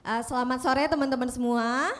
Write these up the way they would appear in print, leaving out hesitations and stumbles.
Selamat sore teman-teman semua.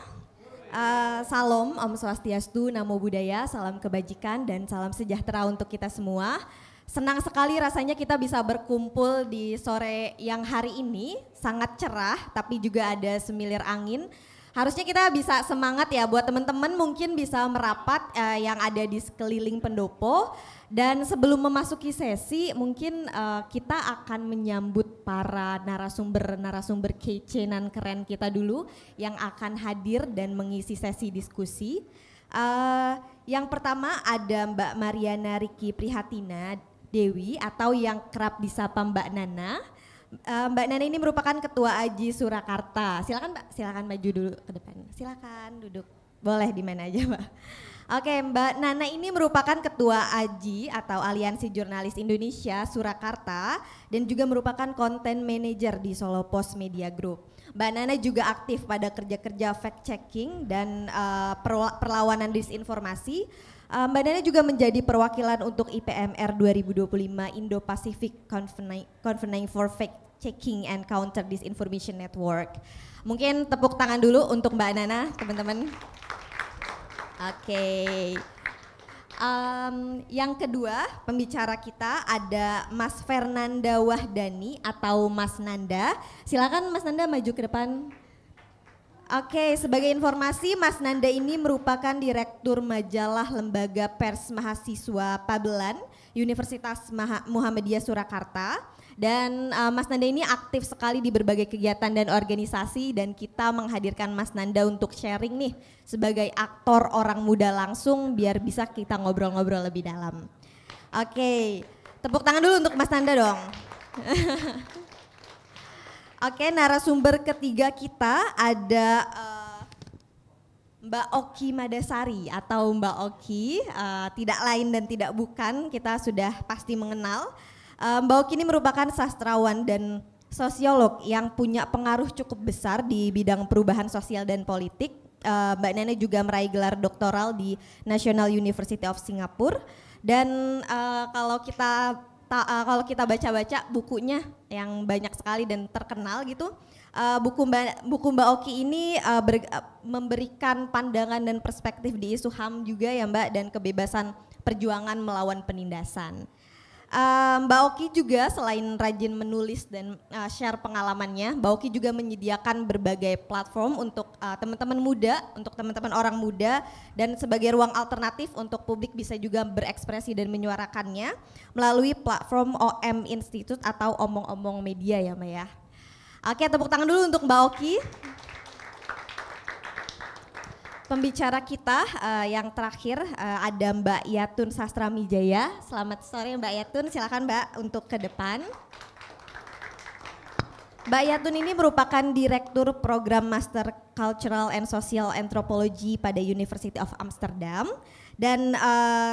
Salam, Om Swastiastu, Namo Buddhaya, salam kebajikan dan salam sejahtera untuk kita semua. Senang sekali rasanya kita bisa berkumpul di sore yang hari ini, sangat cerah tapi juga ada semilir angin. Harusnya kita bisa semangat ya buat teman-teman mungkin bisa merapat yang ada di sekeliling pendopo. Dan sebelum memasuki sesi mungkin kita akan menyambut para narasumber kece nan keren kita dulu yang akan hadir dan mengisi sesi diskusi. Yang pertama ada Mbak Mariana Riki Prihatina Dewi atau yang kerap disapa Mbak Nana. Mbak Nana ini merupakan Ketua Aji Surakarta. Silakan Mbak, silakan maju dulu ke depan. Silakan duduk. Boleh di mana aja Mbak. Oke, Mbak Nana ini merupakan Ketua AJI atau Aliansi Jurnalis Indonesia Surakarta dan juga merupakan Content Manager di Solo Post Media Group. Mbak Nana juga aktif pada kerja-kerja fact checking dan perlawanan disinformasi. Mbak Nana juga menjadi perwakilan untuk IPMR 2025 Indo-Pacific Convening for Fact Checking and Counter Disinformation Network. Mungkin tepuk tangan dulu untuk Mbak Nana, teman-teman. Oke. Yang kedua pembicara kita ada Mas Fernanda Wahdani atau Mas Nanda. Silakan Mas Nanda maju ke depan. Oke, sebagai informasi Mas Nanda ini merupakan Direktur Majalah Lembaga Pers Mahasiswa Pabelan Universitas Muhammadiyah Surakarta. Dan Mas Nanda ini aktif sekali di berbagai kegiatan dan organisasi dan kita menghadirkan Mas Nanda untuk sharing nih sebagai aktor orang muda langsung biar bisa kita ngobrol-ngobrol lebih dalam. Oke, tepuk tangan dulu untuk Mas Nanda dong. Oke, narasumber ketiga kita ada Mbak Oki Madasari atau Mbak Oki, tidak lain dan tidak bukan, kita sudah pasti mengenal. Mbak Oki ini merupakan sastrawan dan sosiolog yang punya pengaruh cukup besar di bidang perubahan sosial dan politik. Mbak Nana juga meraih gelar doktoral di National University of Singapore dan kalau kita baca-baca bukunya yang banyak sekali dan terkenal gitu, buku Mbak Oki ini memberikan pandangan dan perspektif di isu HAM juga ya Mbak, dan kebebasan perjuangan melawan penindasan. Mbak Oki juga selain rajin menulis dan share pengalamannya, Mbak Oki juga menyediakan berbagai platform untuk teman-teman muda, untuk teman-teman orang muda dan sebagai ruang alternatif untuk publik bisa juga berekspresi dan menyuarakannya melalui platform OM Institute atau Omong-Omong Media ya Mbak ya. Oke, tepuk tangan dulu untuk Mbak Oki. Pembicara kita yang terakhir ada Mbak Yatun Sastramijaya. Selamat sore Mbak Yatun, silakan Mbak untuk ke depan. Mbak Yatun ini merupakan Direktur Program Master Cultural and Social Anthropology pada University of Amsterdam. Dan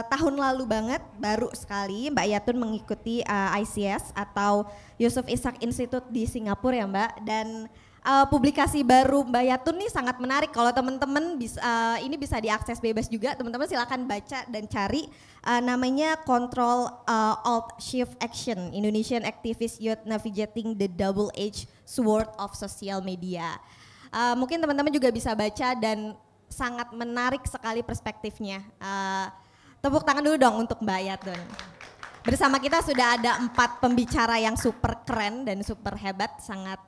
tahun lalu banget, baru sekali Mbak Yatun mengikuti ICS atau Yusof Ishak Institute di Singapura ya Mbak. Dan publikasi baru Mbak Yatun nih sangat menarik. Kalau teman-teman ini bisa diakses bebas juga, teman-teman silakan baca dan cari. Namanya Control Alt Shift Action, Indonesian Activist Youth Navigating the Double-Edged Sword of Social Media. Mungkin teman-teman juga bisa baca dan sangat menarik sekali perspektifnya. Tepuk tangan dulu dong untuk Mbak Yatun. Bersama kita sudah ada 4 pembicara yang super keren dan super hebat, sangat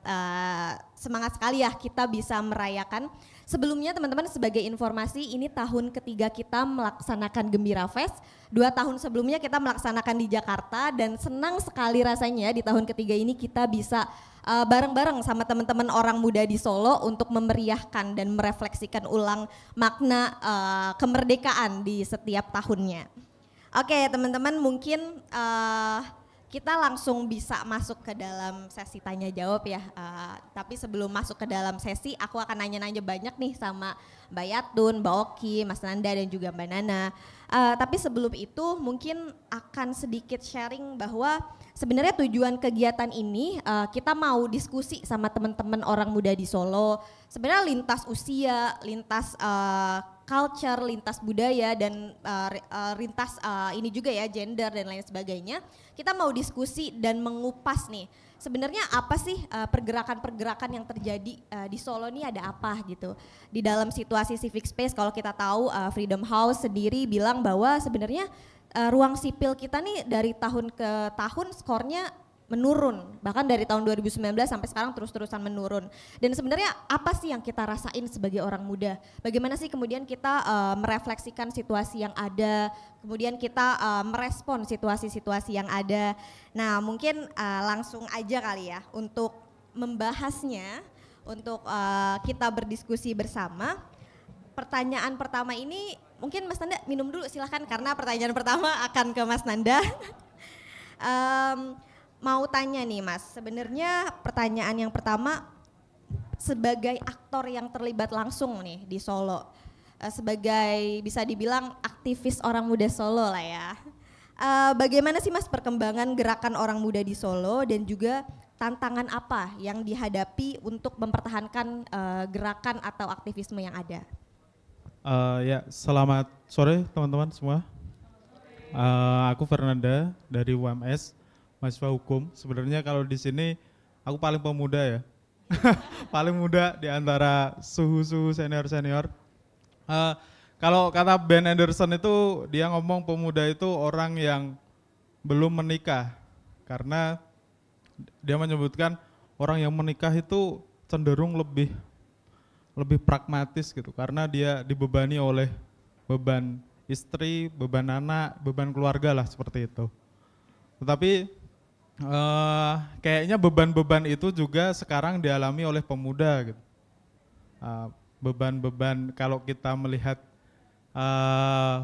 semangat sekali ya kita bisa merayakan. Sebelumnya teman-teman sebagai informasi ini tahun ketiga kita melaksanakan Gembira Fest, 2 tahun sebelumnya kita melaksanakan di Jakarta dan senang sekali rasanya di tahun ketiga ini kita bisa bareng-bareng sama teman-teman orang muda di Solo untuk memeriahkan dan merefleksikan ulang makna kemerdekaan di setiap tahunnya. Oke teman-teman mungkin kita langsung bisa masuk ke dalam sesi tanya jawab ya. Tapi sebelum masuk ke dalam sesi aku akan nanya-nanya banyak nih sama Mbak Yatun, Mbak Oki, Mas Nanda dan juga Mbak Nana. Tapi sebelum itu mungkin akan sedikit sharing bahwa sebenarnya tujuan kegiatan ini kita mau diskusi sama teman-teman orang muda di Solo. Sebenarnya lintas usia, lintas culture, lintas budaya dan lintas ini juga ya gender dan lain sebagainya. Kita mau diskusi dan mengupas nih sebenarnya apa sih pergerakan-pergerakan yang terjadi di Solo ini ada apa gitu. Di dalam situasi civic space kalau kita tahu Freedom House sendiri bilang bahwa sebenarnya ruang sipil kita nih dari tahun ke tahun skornya menurun, bahkan dari tahun 2019 sampai sekarang terus-terusan menurun. Dan sebenarnya apa sih yang kita rasain sebagai orang muda? Bagaimana sih kemudian kita merefleksikan situasi yang ada, kemudian kita merespon situasi-situasi yang ada. Nah mungkin langsung aja kali ya untuk membahasnya, untuk kita berdiskusi bersama. Pertanyaan pertama ini mungkin Mas Nanda minum dulu silahkan karena pertanyaan pertama akan ke Mas Nanda. Mau tanya nih Mas, sebenarnya pertanyaan yang pertama sebagai aktor yang terlibat langsung nih di Solo, sebagai bisa dibilang aktivis orang muda Solo lah ya. Bagaimana sih Mas perkembangan gerakan orang muda di Solo dan juga tantangan apa yang dihadapi untuk mempertahankan gerakan atau aktivisme yang ada? Ya, selamat sore teman-teman semua. Aku Fernanda dari UMS. Mahasiswa hukum. Sebenarnya kalau di sini aku paling pemuda ya, paling muda di antara suhu-suhu senior-senior. Kalau kata Ben Anderson itu dia ngomong pemuda itu orang yang belum menikah, karena dia menyebutkan orang yang menikah itu cenderung lebih pragmatis gitu, karena dia dibebani oleh beban istri, beban anak, beban keluarga lah seperti itu. Tetapi kayaknya beban-beban itu juga sekarang dialami oleh pemuda gitu. Beban-beban kalau kita melihat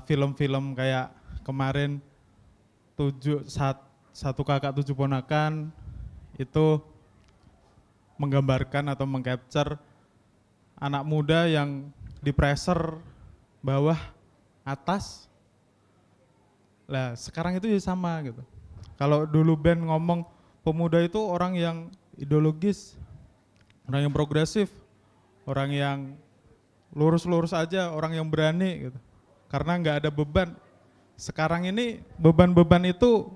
film-film kayak kemarin satu kakak 7 ponakan itu menggambarkan atau mengcapture anak muda yang di pressure bawah atas. Lah sekarang itu ya sama gitu. Kalau dulu Ben ngomong pemuda itu orang yang ideologis, orang yang progresif, orang yang lurus-lurus aja, orang yang berani gitu. Karena nggak ada beban. Sekarang ini beban-beban itu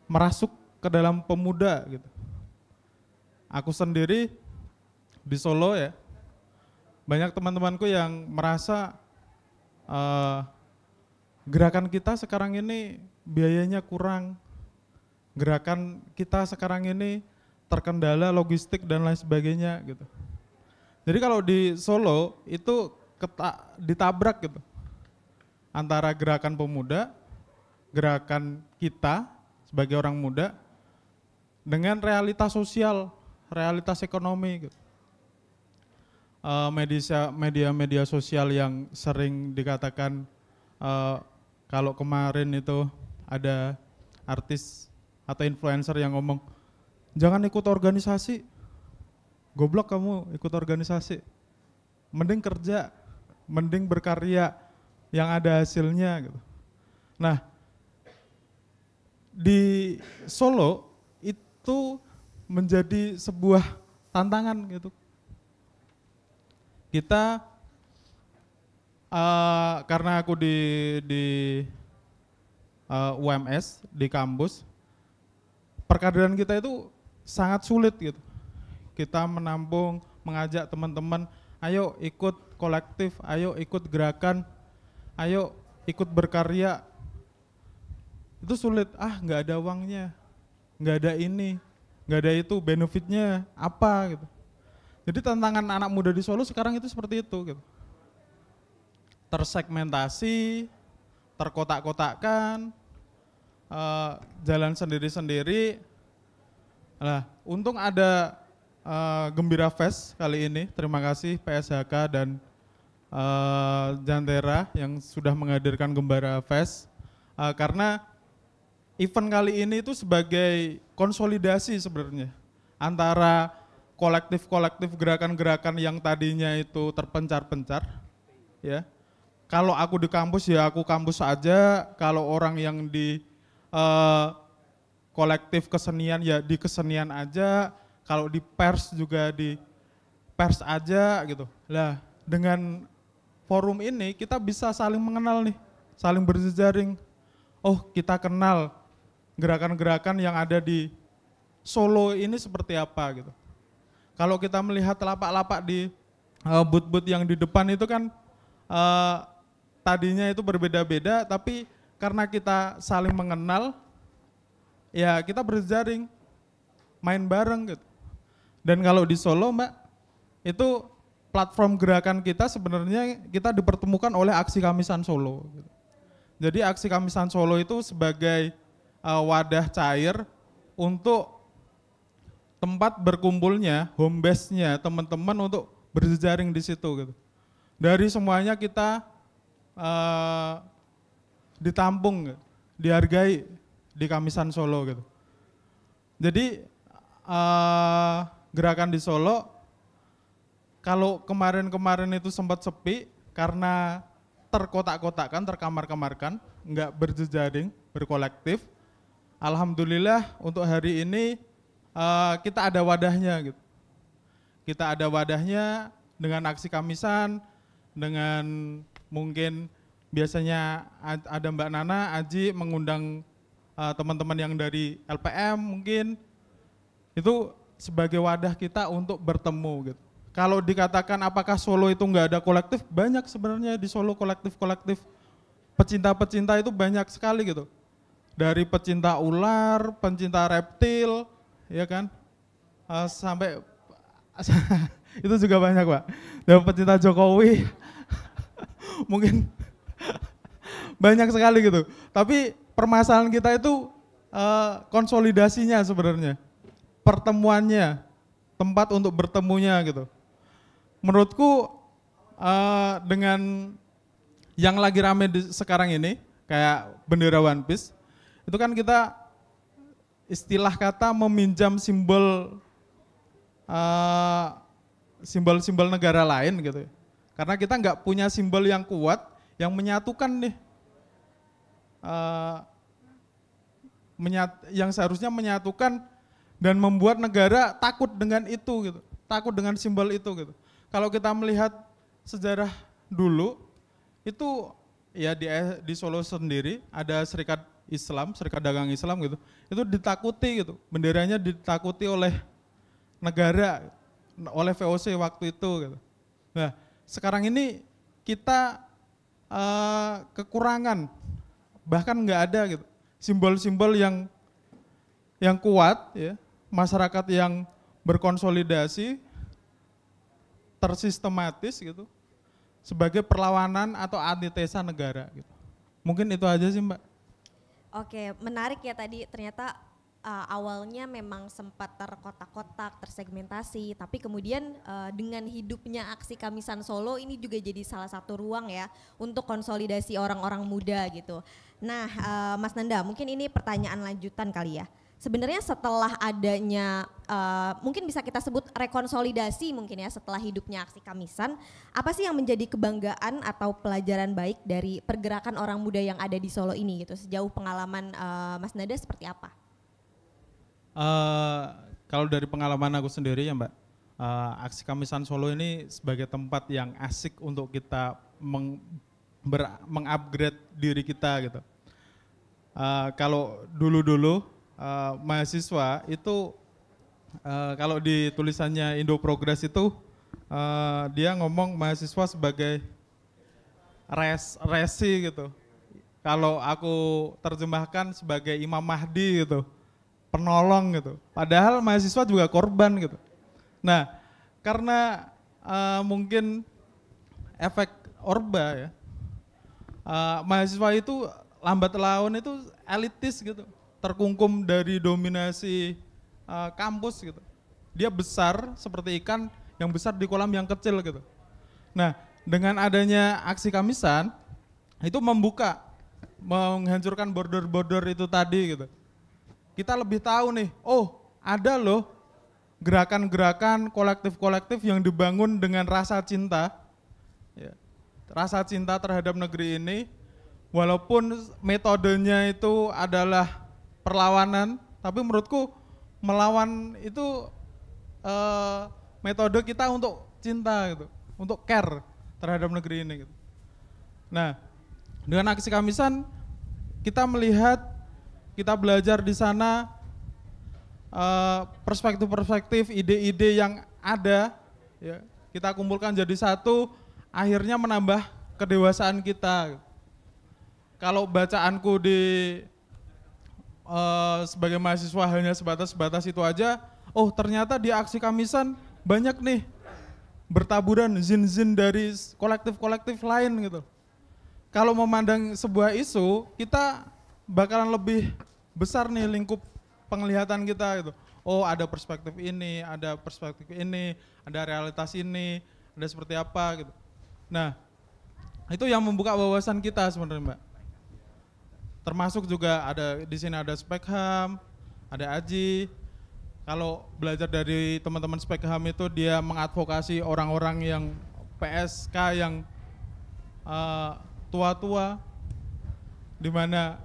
merasuk ke dalam pemuda gitu. Aku sendiri di Solo ya, banyak teman-temanku yang merasa gerakan kita sekarang ini biayanya kurang. Gerakan kita sekarang ini terkendala logistik dan lain sebagainya gitu. Jadi kalau di Solo itu ditabrak gitu antara gerakan pemuda, gerakan kita sebagai orang muda dengan realitas sosial, realitas ekonomi gitu. Media sosial yang sering dikatakan kalau kemarin itu ada artis atau influencer yang ngomong jangan ikut organisasi, goblok kamu ikut organisasi, mending kerja, mending berkarya yang ada hasilnya gitu. Nah di Solo itu menjadi sebuah tantangan gitu. Kita karena aku di UMS di kampus, perkaderan kita itu sangat sulit gitu. Kita menampung, mengajak teman-teman, ayo ikut kolektif, ayo ikut gerakan, ayo ikut berkarya. Itu sulit, nggak ada uangnya, nggak ada ini, nggak ada itu, benefitnya apa gitu. Jadi tantangan anak muda di Solo sekarang itu seperti itu gitu. Tersegmentasi, terkotak-kotakkan, jalan sendiri-sendiri. Nah, untung ada Gembira Fest kali ini. Terima kasih PSHK dan Jantera yang sudah menghadirkan Gembira Fest. Karena event kali ini itu sebagai konsolidasi sebenarnya antara kolektif-kolektif gerakan-gerakan yang tadinya itu terpencar-pencar, ya. Kalau aku di kampus ya aku kampus aja, kalau orang yang di kolektif kesenian ya di kesenian aja, kalau di pers juga di pers aja gitu. Lah dengan forum ini kita bisa saling mengenal nih, saling berjejaring. Oh kita kenal gerakan-gerakan yang ada di Solo ini seperti apa gitu. Kalau kita melihat lapak-lapak di booth-booth yang di depan itu kan tadinya itu berbeda-beda, tapi karena kita saling mengenal, ya kita berjejaring, main bareng gitu. Dan kalau di Solo Mbak, itu platform gerakan kita sebenarnya kita dipertemukan oleh Aksi Kamisan Solo. Gitu. Jadi Aksi Kamisan Solo itu sebagai wadah cair untuk tempat berkumpulnya, home base-nya teman-teman untuk berjejaring di situ gitu. Dari semuanya kita ditampung, dihargai di Kamisan Solo gitu. Jadi gerakan di Solo kalau kemarin-kemarin itu sempat sepi karena terkotak-kotakan, terkamar-kamarkan, nggak berjejaring, berkolektif. Alhamdulillah untuk hari ini kita ada wadahnya gitu. Kita ada wadahnya dengan Aksi Kamisan, dengan mungkin biasanya ada Mbak Nana, Aji mengundang teman-teman yang dari LPM mungkin, itu sebagai wadah kita untuk bertemu gitu. Kalau dikatakan apakah Solo itu nggak ada kolektif, banyak sebenarnya di Solo kolektif-kolektif. Pecinta-pecinta itu banyak sekali gitu. Dari pecinta ular, pencinta reptil, ya kan, sampai itu juga banyak Pak. Dan pecinta Jokowi, mungkin banyak sekali gitu. Tapi permasalahan kita itu konsolidasinya sebenarnya, pertemuannya, tempat untuk bertemunya gitu. Menurutku dengan yang lagi rame sekarang ini, kayak bendera One Piece, itu kan kita istilah kata meminjam simbol-simbol negara lain gitu. Karena kita nggak punya simbol yang kuat yang menyatukan nih, yang seharusnya menyatukan dan membuat negara takut dengan itu gitu, takut dengan simbol itu gitu. Kalau kita melihat sejarah dulu itu ya di Solo sendiri ada Serikat Islam, Serikat Dagang Islam gitu, itu ditakuti gitu, benderanya ditakuti oleh negara, oleh VOC waktu itu gitu. Nah sekarang ini kita kekurangan, bahkan nggak ada gitu, simbol-simbol yang kuat ya, masyarakat yang berkonsolidasi, tersistematis gitu, sebagai perlawanan atau antitesa negara gitu. Mungkin itu aja sih Mbak. Oke, menarik ya tadi ternyata awalnya memang sempat terkotak-kotak, tersegmentasi, tapi kemudian dengan hidupnya Aksi Kamisan Solo ini juga jadi salah satu ruang ya untuk konsolidasi orang-orang muda gitu. Nah Mas Nanda, mungkin ini pertanyaan lanjutan kali ya. Sebenarnya setelah adanya, mungkin bisa kita sebut rekonsolidasi mungkin ya setelah hidupnya Aksi Kamisan, apa sih yang menjadi kebanggaan atau pelajaran baik dari pergerakan orang muda yang ada di Solo ini gitu, sejauh pengalaman Mas Nanda seperti apa? Kalau dari pengalaman aku sendiri ya Mbak, Aksi Kamisan Solo ini sebagai tempat yang asik untuk kita mengupgrade diri kita gitu. Kalau dulu-dulu mahasiswa itu kalau di tulisannya Indo Progress itu dia ngomong mahasiswa sebagai resi gitu. Kalau aku terjemahkan sebagai Imam Mahdi gitu, penolong gitu. Padahal mahasiswa juga korban gitu. Nah, karena mungkin efek Orba ya, mahasiswa itu lambat laun itu elitis gitu, terkungkum dari dominasi kampus gitu. Dia besar seperti ikan yang besar di kolam yang kecil gitu. Nah, dengan adanya Aksi Kamisan itu membuka, menghancurkan border-border itu tadi gitu. Kita lebih tahu nih, oh ada loh gerakan-gerakan kolektif-kolektif yang dibangun dengan rasa cinta, ya, rasa cinta terhadap negeri ini, walaupun metodenya itu adalah perlawanan, tapi menurutku melawan itu metode kita untuk cinta gitu, untuk care terhadap negeri ini gitu. Nah, dengan Aksi Kamisan kita melihat, kita belajar di sana perspektif-perspektif, ide-ide yang ada, ya, kita kumpulkan jadi satu, akhirnya menambah kedewasaan kita. Kalau bacaanku di sebagai mahasiswa hanya sebatas itu aja, oh ternyata di aksi Kamisan banyak nih bertaburan zin-zin dari kolektif-kolektif lain gitu. Kalau memandang sebuah isu, kita bakalan lebih besar nih lingkup penglihatan kita gitu. Oh ada perspektif ini, ada realitas ini, ada seperti apa gitu. Nah itu yang membuka wawasan kita sebenarnya Mbak. Termasuk juga ada di sini ada Spekham, ada Aji. Kalau belajar dari teman-teman Spekham itu dia mengadvokasi orang-orang yang PSK yang tua-tua, di mana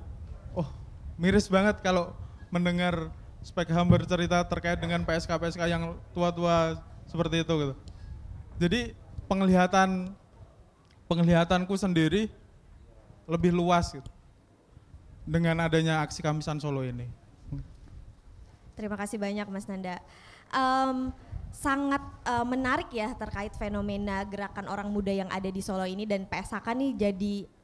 miris banget kalau mendengar Spekham bercerita terkait dengan PSK yang tua-tua seperti itu gitu. Jadi penglihatanku sendiri lebih luas gitu dengan adanya aksi Kamisan Solo ini. Terima kasih banyak Mas Nanda. Sangat menarik ya terkait fenomena gerakan orang muda yang ada di Solo ini, dan PSHK nih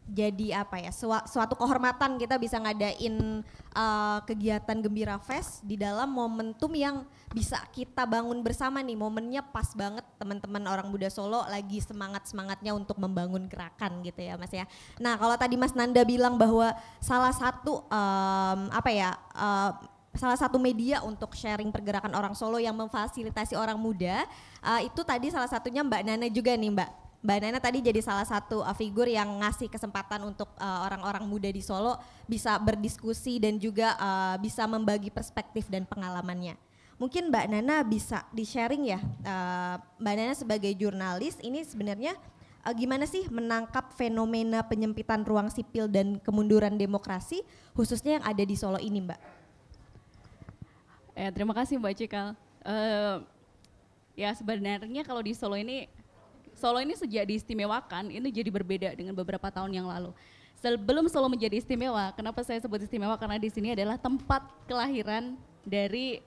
jadi apa ya, suatu kehormatan kita bisa ngadain kegiatan Gembira Fest di dalam momentum yang bisa kita bangun bersama nih. Momennya pas banget, teman-teman orang muda Solo lagi semangatnya untuk membangun gerakan gitu ya Mas ya. Nah kalau tadi Mas Nanda bilang bahwa salah satu media untuk sharing pergerakan orang Solo yang memfasilitasi orang muda, itu tadi salah satunya Mbak Nana juga nih Mbak Nana tadi jadi salah satu figur yang ngasih kesempatan untuk orang-orang muda di Solo bisa berdiskusi dan juga bisa membagi perspektif dan pengalamannya. Mungkin Mbak Nana bisa di-sharing ya, Mbak Nana sebagai jurnalis ini sebenarnya gimana sih menangkap fenomena penyempitan ruang sipil dan kemunduran demokrasi khususnya yang ada di Solo ini Mbak? Terima kasih Mbak Cikal. Ya sebenarnya kalau di Solo ini sejak diistimewakan ini jadi berbeda dengan beberapa tahun yang lalu. Sebelum Solo menjadi istimewa, kenapa saya sebut istimewa? Karena di sini adalah tempat kelahiran dari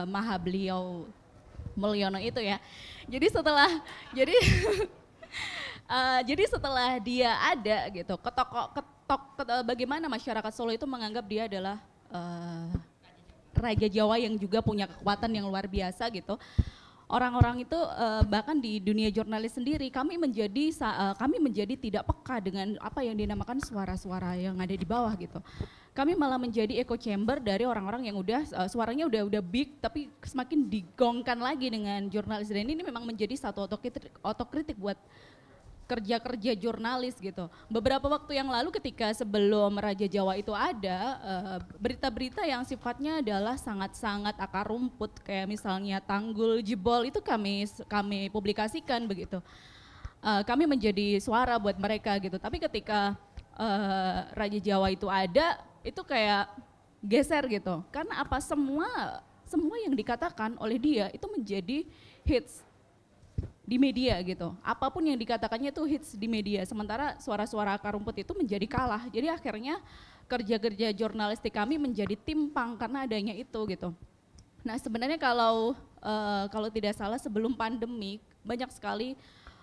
Mahabeliau Mulyono itu ya. Jadi setelah dia ada gitu, bagaimana masyarakat Solo itu menganggap dia adalah Raja Jawa yang juga punya kekuatan yang luar biasa gitu. Orang-orang itu bahkan di dunia jurnalis sendiri kami menjadi tidak peka dengan apa yang dinamakan suara-suara yang ada di bawah gitu. Kami malah menjadi echo chamber dari orang-orang yang udah suaranya udah big tapi semakin digongkan lagi dengan jurnalis, dan ini memang menjadi satu otokritik buat kerja-kerja jurnalis gitu. Beberapa waktu yang lalu ketika sebelum Raja Jawa itu ada, berita-berita yang sifatnya adalah sangat-sangat akar rumput, kayak misalnya tanggul jebol itu kami publikasikan begitu. Kami menjadi suara buat mereka gitu. Tapi ketika Raja Jawa itu ada, itu kayak geser gitu. Karena apa, semua yang dikatakan oleh dia itu menjadi hits di media gitu. Apapun yang dikatakannya itu hits di media, sementara suara-suara akar rumput itu menjadi kalah. Jadi akhirnya kerja-kerja jurnalistik kami menjadi timpang karena adanya itu gitu. Nah sebenarnya kalau tidak salah sebelum pandemi banyak sekali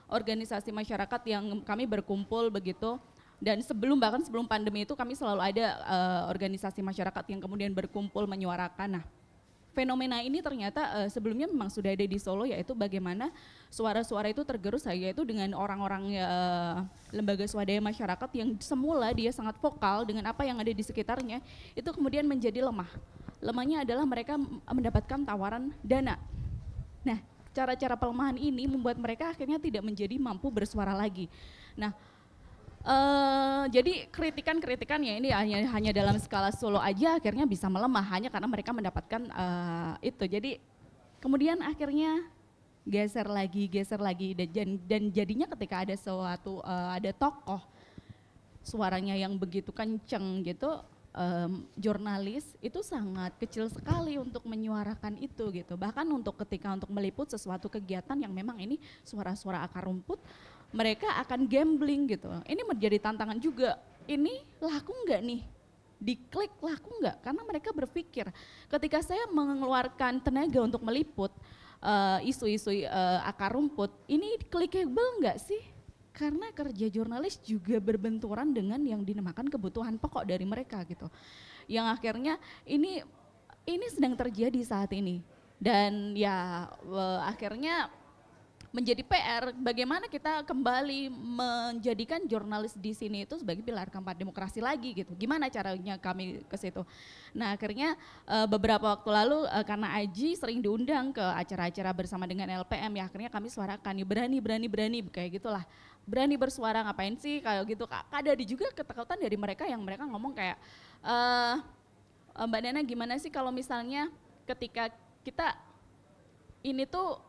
organisasi masyarakat yang kami berkumpul begitu, dan bahkan sebelum pandemi itu kami selalu ada organisasi masyarakat yang kemudian berkumpul menyuarakan. Nah fenomena ini ternyata sebelumnya memang sudah ada di Solo, yaitu bagaimana suara-suara itu tergerus yaitu dengan orang-orang lembaga swadaya masyarakat yang semula dia sangat vokal dengan apa yang ada di sekitarnya, itu kemudian menjadi lemah. Lemahnya adalah mereka mendapatkan tawaran dana. Nah cara-cara pelemahan ini membuat mereka akhirnya tidak menjadi mampu bersuara lagi. Nah jadi kritikan ya ini hanya dalam skala Solo aja akhirnya bisa melemah hanya karena mereka mendapatkan itu. Jadi kemudian akhirnya geser lagi dan jadinya ketika ada ada tokoh suaranya yang begitu kenceng gitu, jurnalis itu sangat kecil sekali untuk menyuarakan itu gitu. Bahkan ketika meliput sesuatu kegiatan yang memang ini suara-suara akar rumput, mereka akan gambling gitu. Ini menjadi tantangan juga. Ini laku nggak nih diklik laku nggak? Karena mereka berpikir ketika saya mengeluarkan tenaga untuk meliput isu-isu akar rumput, ini clickable nggak sih? Karena kerja jurnalis juga berbenturan dengan yang dinamakan kebutuhan pokok dari mereka gitu. Yang akhirnya ini sedang terjadi saat ini. Dan ya akhirnya menjadi PR bagaimana kita kembali menjadikan jurnalis di sini itu sebagai pilar keempat demokrasi lagi gitu. Gimana caranya kami ke situ. Nah akhirnya beberapa waktu lalu karena Aji sering diundang ke acara-acara bersama dengan LPM, ya akhirnya kami suarakan ya berani kayak gitulah. Berani bersuara ngapain sih kayak gitu. Ada juga ketakutan dari mereka yang mereka ngomong kayak Mbak Nana gimana sih kalau misalnya ketika kita ini tuh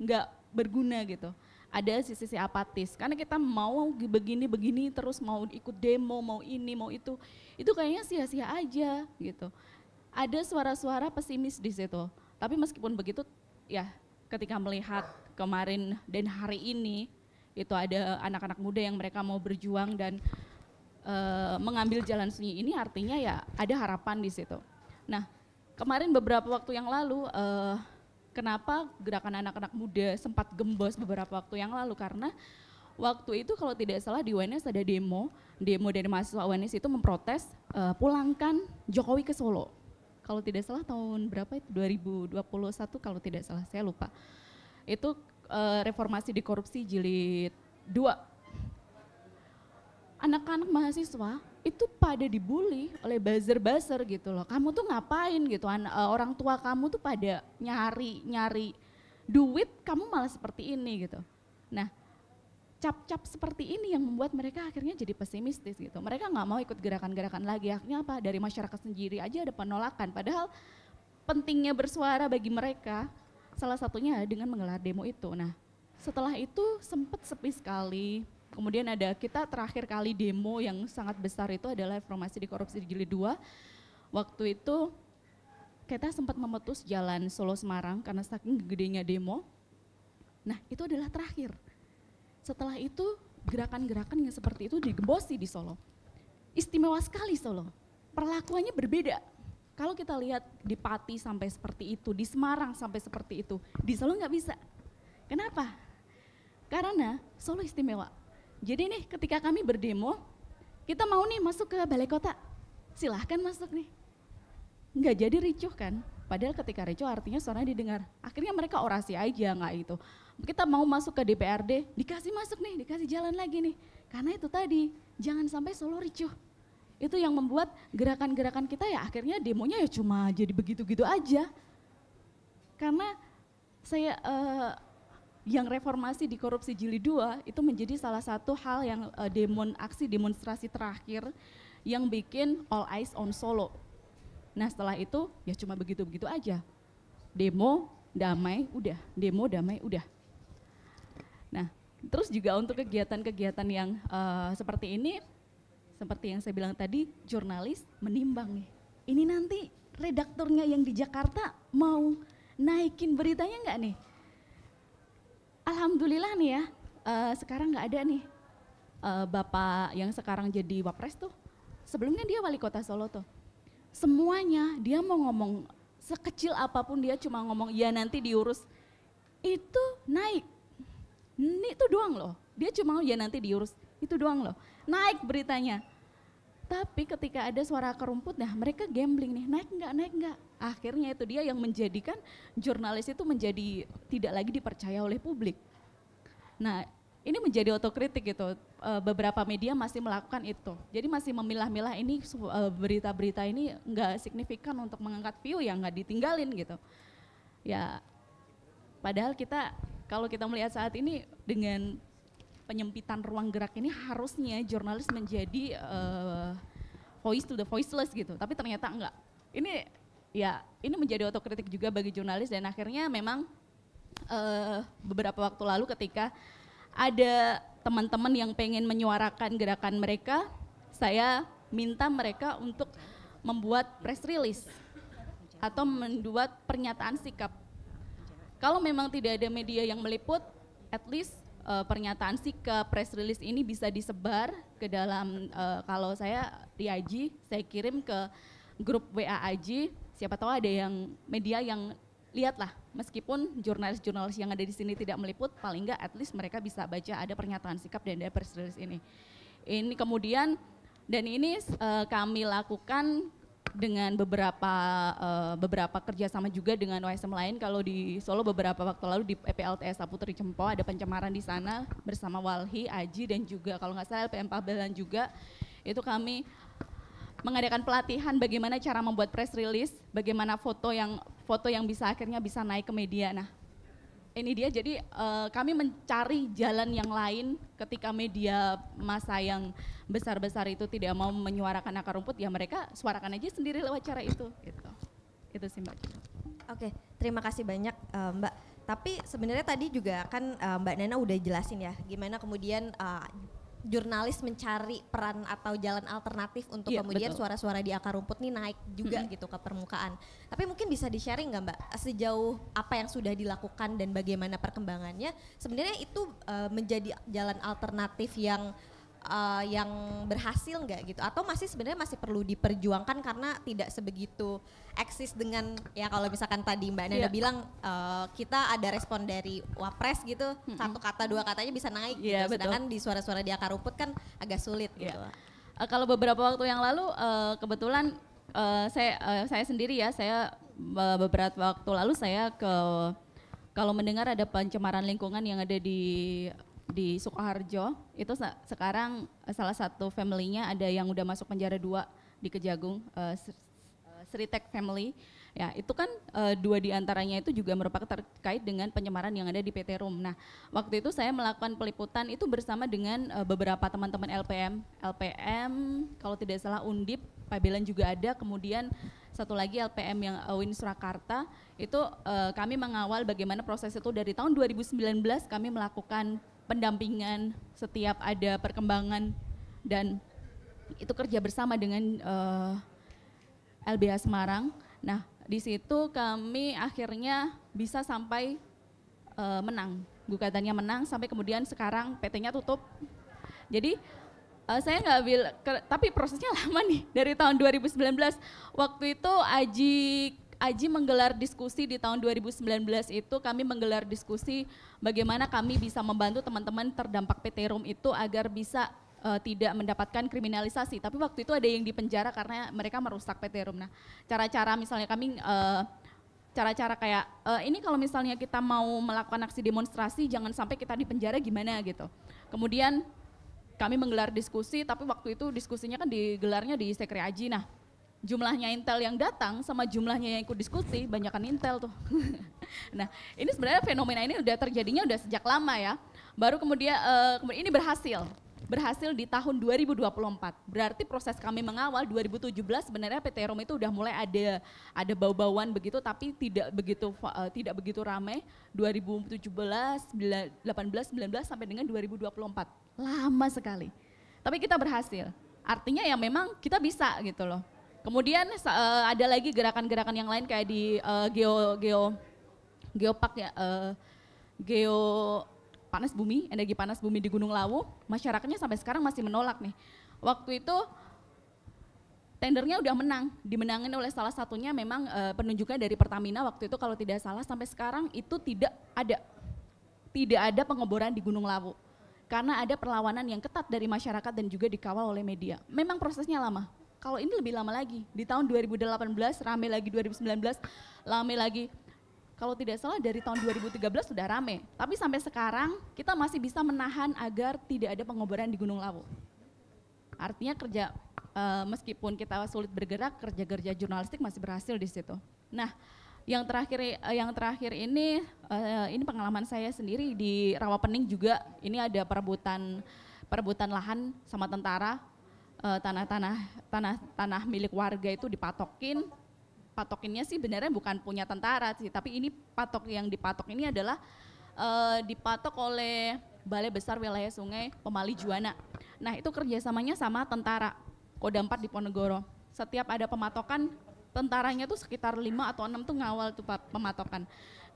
nggak berguna gitu, ada sisi apatis karena kita mau begini terus mau ikut demo, mau ini mau itu kayaknya sia-sia aja gitu. Ada suara-suara pesimis di situ, tapi meskipun begitu ya ketika melihat kemarin dan hari ini itu ada anak-anak muda yang mereka mau berjuang dan mengambil jalan sunyi ini, artinya ya ada harapan di situ. Nah kemarin beberapa waktu yang lalu kenapa gerakan anak-anak muda sempat gembos beberapa waktu yang lalu, karena waktu itu kalau tidak salah di UNS ada demo dari mahasiswa UNS itu memprotes pulangkan Jokowi ke Solo. Kalau tidak salah tahun berapa itu 2021 kalau tidak salah, saya lupa. Itu reformasi di korupsi jilid 2. Anak-anak mahasiswa itu pada dibully oleh buzzer gitu loh. Kamu tuh ngapain gitu, orang tua kamu tuh pada nyari duit, kamu malah seperti ini gitu. Nah cap-cap seperti ini yang membuat mereka akhirnya jadi pesimistis gitu. Mereka nggak mau ikut gerakan-gerakan lagi, akhirnya apa, dari masyarakat sendiri aja ada penolakan. Padahal pentingnya bersuara bagi mereka salah satunya dengan menggelar demo itu. Nah setelah itu sempat sepi sekali. Kemudian ada kita terakhir kali demo yang sangat besar itu adalah reformasi di korupsi di jilid 2. Waktu itu kita sempat memutus jalan Solo Semarang karena saking gedenya demo. Nah itu adalah terakhir. Setelah itu gerakan-gerakan yang seperti itu digembosi di Solo. Istimewa sekali Solo, perlakuannya berbeda. Kalau kita lihat di Pati sampai seperti itu, di Semarang sampai seperti itu, di Solo nggak bisa. Kenapa? Karena Solo istimewa. Jadi nih ketika kami berdemo, kita mau nih masuk ke balai kota, silahkan masuk nih. Nggak jadi ricuh kan, padahal ketika ricuh artinya suaranya didengar. Akhirnya mereka orasi aja nggak itu. Kita mau masuk ke DPRD, dikasih masuk nih, dikasih jalan lagi nih. Karena itu tadi, jangan sampai Solo ricuh. Itu yang membuat gerakan-gerakan kita ya akhirnya demonya ya cuma jadi begitu-gitu aja. Karena saya yang reformasi di korupsi jilid 2 itu menjadi salah satu hal yang aksi demonstrasi terakhir yang bikin all eyes on Solo. Nah setelah itu ya cuma begitu-begitu aja. Demo, damai, udah. Demo, damai, udah. Nah terus juga untuk kegiatan-kegiatan yang seperti ini, seperti yang saya bilang tadi, jurnalis menimbang nih. Ini nanti redakturnya yang di Jakarta mau naikin beritanya nggak nih? Alhamdulillah nih ya, sekarang nggak ada nih Bapak yang sekarang jadi Wapres tuh. Sebelumnya dia wali kota Solo tuh. Semuanya dia mau ngomong sekecil apapun dia cuma ngomong ya nanti diurus. Itu naik. Ini itu doang loh. Dia cuma ya nanti diurus. Itu doang loh. Naik beritanya. Tapi ketika ada suara kerumput, nah mereka gambling nih, naik enggak. Akhirnya itu dia yang menjadikan jurnalis itu menjadi tidak lagi dipercaya oleh publik. Nah ini menjadi otokritik gitu, beberapa media masih melakukan itu. Jadi masih memilah-milah ini berita-berita ini enggak signifikan untuk mengangkat view yang enggak ditinggalin gitu. Ya padahal kalau kita melihat saat ini dengan penyempitan ruang gerak ini harusnya jurnalis menjadi voice to the voiceless gitu, tapi ternyata enggak. Ini menjadi otokritik juga bagi jurnalis dan akhirnya memang beberapa waktu lalu ketika ada teman-teman yang pengen menyuarakan gerakan mereka, saya minta mereka untuk membuat press release atau membuat pernyataan sikap. Kalau memang tidak ada media yang meliput, at least pernyataan sikap, press release ini bisa disebar ke dalam, kalau saya di AJI, saya kirim ke grup WA AJI, siapa tahu ada yang media yang lihatlah, meskipun jurnalis-jurnalis yang ada di sini tidak meliput, paling enggak at least mereka bisa baca ada pernyataan sikap dan ada press release ini. Ini kemudian, dan ini kami lakukan dengan beberapa kerjasama juga dengan OSM lain. Kalau di Solo beberapa waktu lalu di EPLTS Saputri Cempo ada pencemaran di sana bersama Walhi, Aji dan juga kalau nggak salah LPM Pabelan juga. Itu kami mengadakan pelatihan bagaimana cara membuat press release, bagaimana foto yang bisa akhirnya bisa naik ke media. Nah, ini dia, jadi kami mencari jalan yang lain ketika media massa yang besar-besar itu tidak mau menyuarakan akar rumput, ya mereka suarakan aja sendiri lewat cara itu. Gitu. Itu sih Mbak. Oke, terima kasih banyak Mbak. Tapi sebenarnya tadi juga kan Mbak Nana udah jelasin ya, gimana kemudian jurnalis mencari peran atau jalan alternatif untuk kemudian suara-suara di akar rumput nih naik juga gitu ke permukaan. Tapi mungkin bisa di-sharing nggak Mbak, sejauh apa yang sudah dilakukan dan bagaimana perkembangannya? Sebenarnya itu menjadi jalan alternatif yang berhasil nggak gitu? Atau masih sebenarnya masih perlu diperjuangkan karena tidak sebegitu eksis dengan ya kalau misalkan tadi Mbak Nana bilang kita ada respon dari Wapres gitu, satu kata dua katanya bisa naik gitu. Sedangkan di suara-suara di akar rumput kan agak sulit gitu. Kalau beberapa waktu yang lalu kebetulan saya sendiri ya, saya beberapa waktu lalu saya kalau mendengar ada pencemaran lingkungan yang ada di Sukoharjo, itu sekarang salah satu family-nya ada yang udah masuk penjara 2 di Kejagung, Sritek family. Ya, itu kan 2 diantaranya itu juga merupakan terkait dengan pencemaran yang ada di PT Rum. Nah, waktu itu saya melakukan peliputan itu bersama dengan beberapa teman-teman LPM, kalau tidak salah Undip, Pabelan juga ada, kemudian satu lagi LPM yang UIN Surakarta, itu kami mengawal bagaimana proses itu dari tahun 2019 kami melakukan pendampingan setiap ada perkembangan dan itu kerja bersama dengan LBH Semarang. Nah, di situ kami akhirnya bisa sampai menang, gugatannya menang sampai kemudian sekarang PT-nya tutup. Jadi saya nggak bilang, tapi prosesnya lama nih dari tahun 2019. Waktu itu Aji menggelar diskusi di tahun 2019 itu, kami menggelar diskusi bagaimana kami bisa membantu teman-teman terdampak PT Rum itu agar bisa tidak mendapatkan kriminalisasi. Tapi waktu itu ada yang dipenjara karena mereka merusak PT Rum. Nah, cara-cara misalnya kami cara-cara kayak ini kalau misalnya kita mau melakukan aksi demonstrasi jangan sampai kita dipenjara gimana gitu. Kemudian kami menggelar diskusi, tapi waktu itu diskusinya kan digelarnya di Sekre Aji. Nah, jumlahnya Intel yang datang sama jumlahnya yang ikut diskusi, banyakan Intel tuh. Nah, ini sebenarnya fenomena ini udah terjadinya udah sejak lama ya. Baru kemudian ini berhasil di tahun 2024. Berarti proses kami mengawal 2017 sebenarnya PT Rum itu udah mulai ada bau-bauan begitu, tapi tidak begitu ramai. 2017, 18, 19 sampai dengan 2024. Lama sekali. Tapi kita berhasil. Artinya ya memang kita bisa gitu loh. Kemudian ada lagi gerakan-gerakan yang lain kayak di geopark ya, panas bumi, energi panas bumi di Gunung Lawu, masyarakatnya sampai sekarang masih menolak nih. Waktu itu tendernya udah dimenangin oleh salah satunya memang penunjukan dari Pertamina waktu itu kalau tidak salah, sampai sekarang itu tidak ada pengeboran di Gunung Lawu. Karena ada perlawanan yang ketat dari masyarakat dan juga dikawal oleh media. Memang prosesnya lama. Kalau ini lebih lama lagi, di tahun 2018 rame lagi, 2019 rame lagi. Kalau tidak salah dari tahun 2013 sudah rame, tapi sampai sekarang kita masih bisa menahan agar tidak ada pengeboran di Gunung Lawu. Artinya kerja, meskipun kita sulit bergerak, kerja-kerja jurnalistik masih berhasil di situ. Nah, yang terakhir ini pengalaman saya sendiri di Rawapening juga, ini ada perebutan lahan sama tentara. Tanah milik warga itu patokinnya sih benernya bukan punya tentara sih, tapi ini yang dipatok ini adalah dipatok oleh Balai Besar Wilayah Sungai Pemali Juwana. Nah, itu kerjasamanya sama tentara Kodam 4 di Ponegoro. Setiap ada pematokan, tentaranya tuh sekitar 5 atau 6 tuh ngawal tuh pematokan.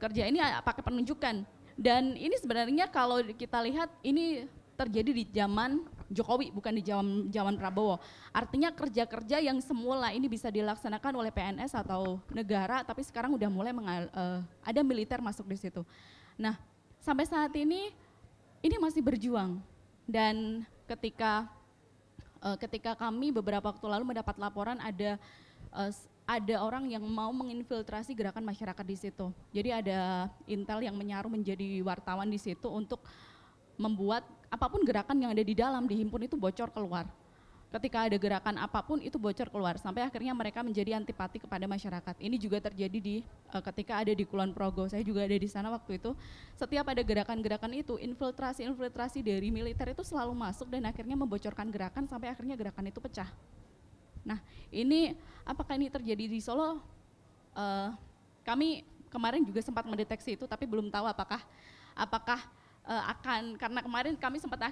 Kerja ini pakai penunjukan. Dan ini sebenarnya kalau kita lihat ini terjadi di zaman Jokowi, bukan di zaman Prabowo. Artinya kerja-kerja yang semula ini bisa dilaksanakan oleh PNS atau negara, tapi sekarang udah mulai ada militer masuk di situ. Nah, sampai saat ini masih berjuang. Dan ketika kami beberapa waktu lalu mendapat laporan ada orang yang mau menginfiltrasi gerakan masyarakat di situ. Jadi ada intel yang menyaruh menjadi wartawan di situ untuk membuat apapun gerakan yang ada di dalam dihimpun itu bocor keluar. Ketika ada gerakan apapun itu bocor keluar, sampai akhirnya mereka menjadi antipati kepada masyarakat. Ini juga terjadi ketika ada di Kulon Progo, saya juga ada di sana waktu itu. Setiap ada gerakan-gerakan itu, infiltrasi dari militer itu selalu masuk dan akhirnya membocorkan gerakan sampai akhirnya gerakan itu pecah. Nah, ini apakah ini terjadi di Solo? Kami kemarin juga sempat mendeteksi itu, tapi belum tahu apakah akan, karena kemarin kami sempat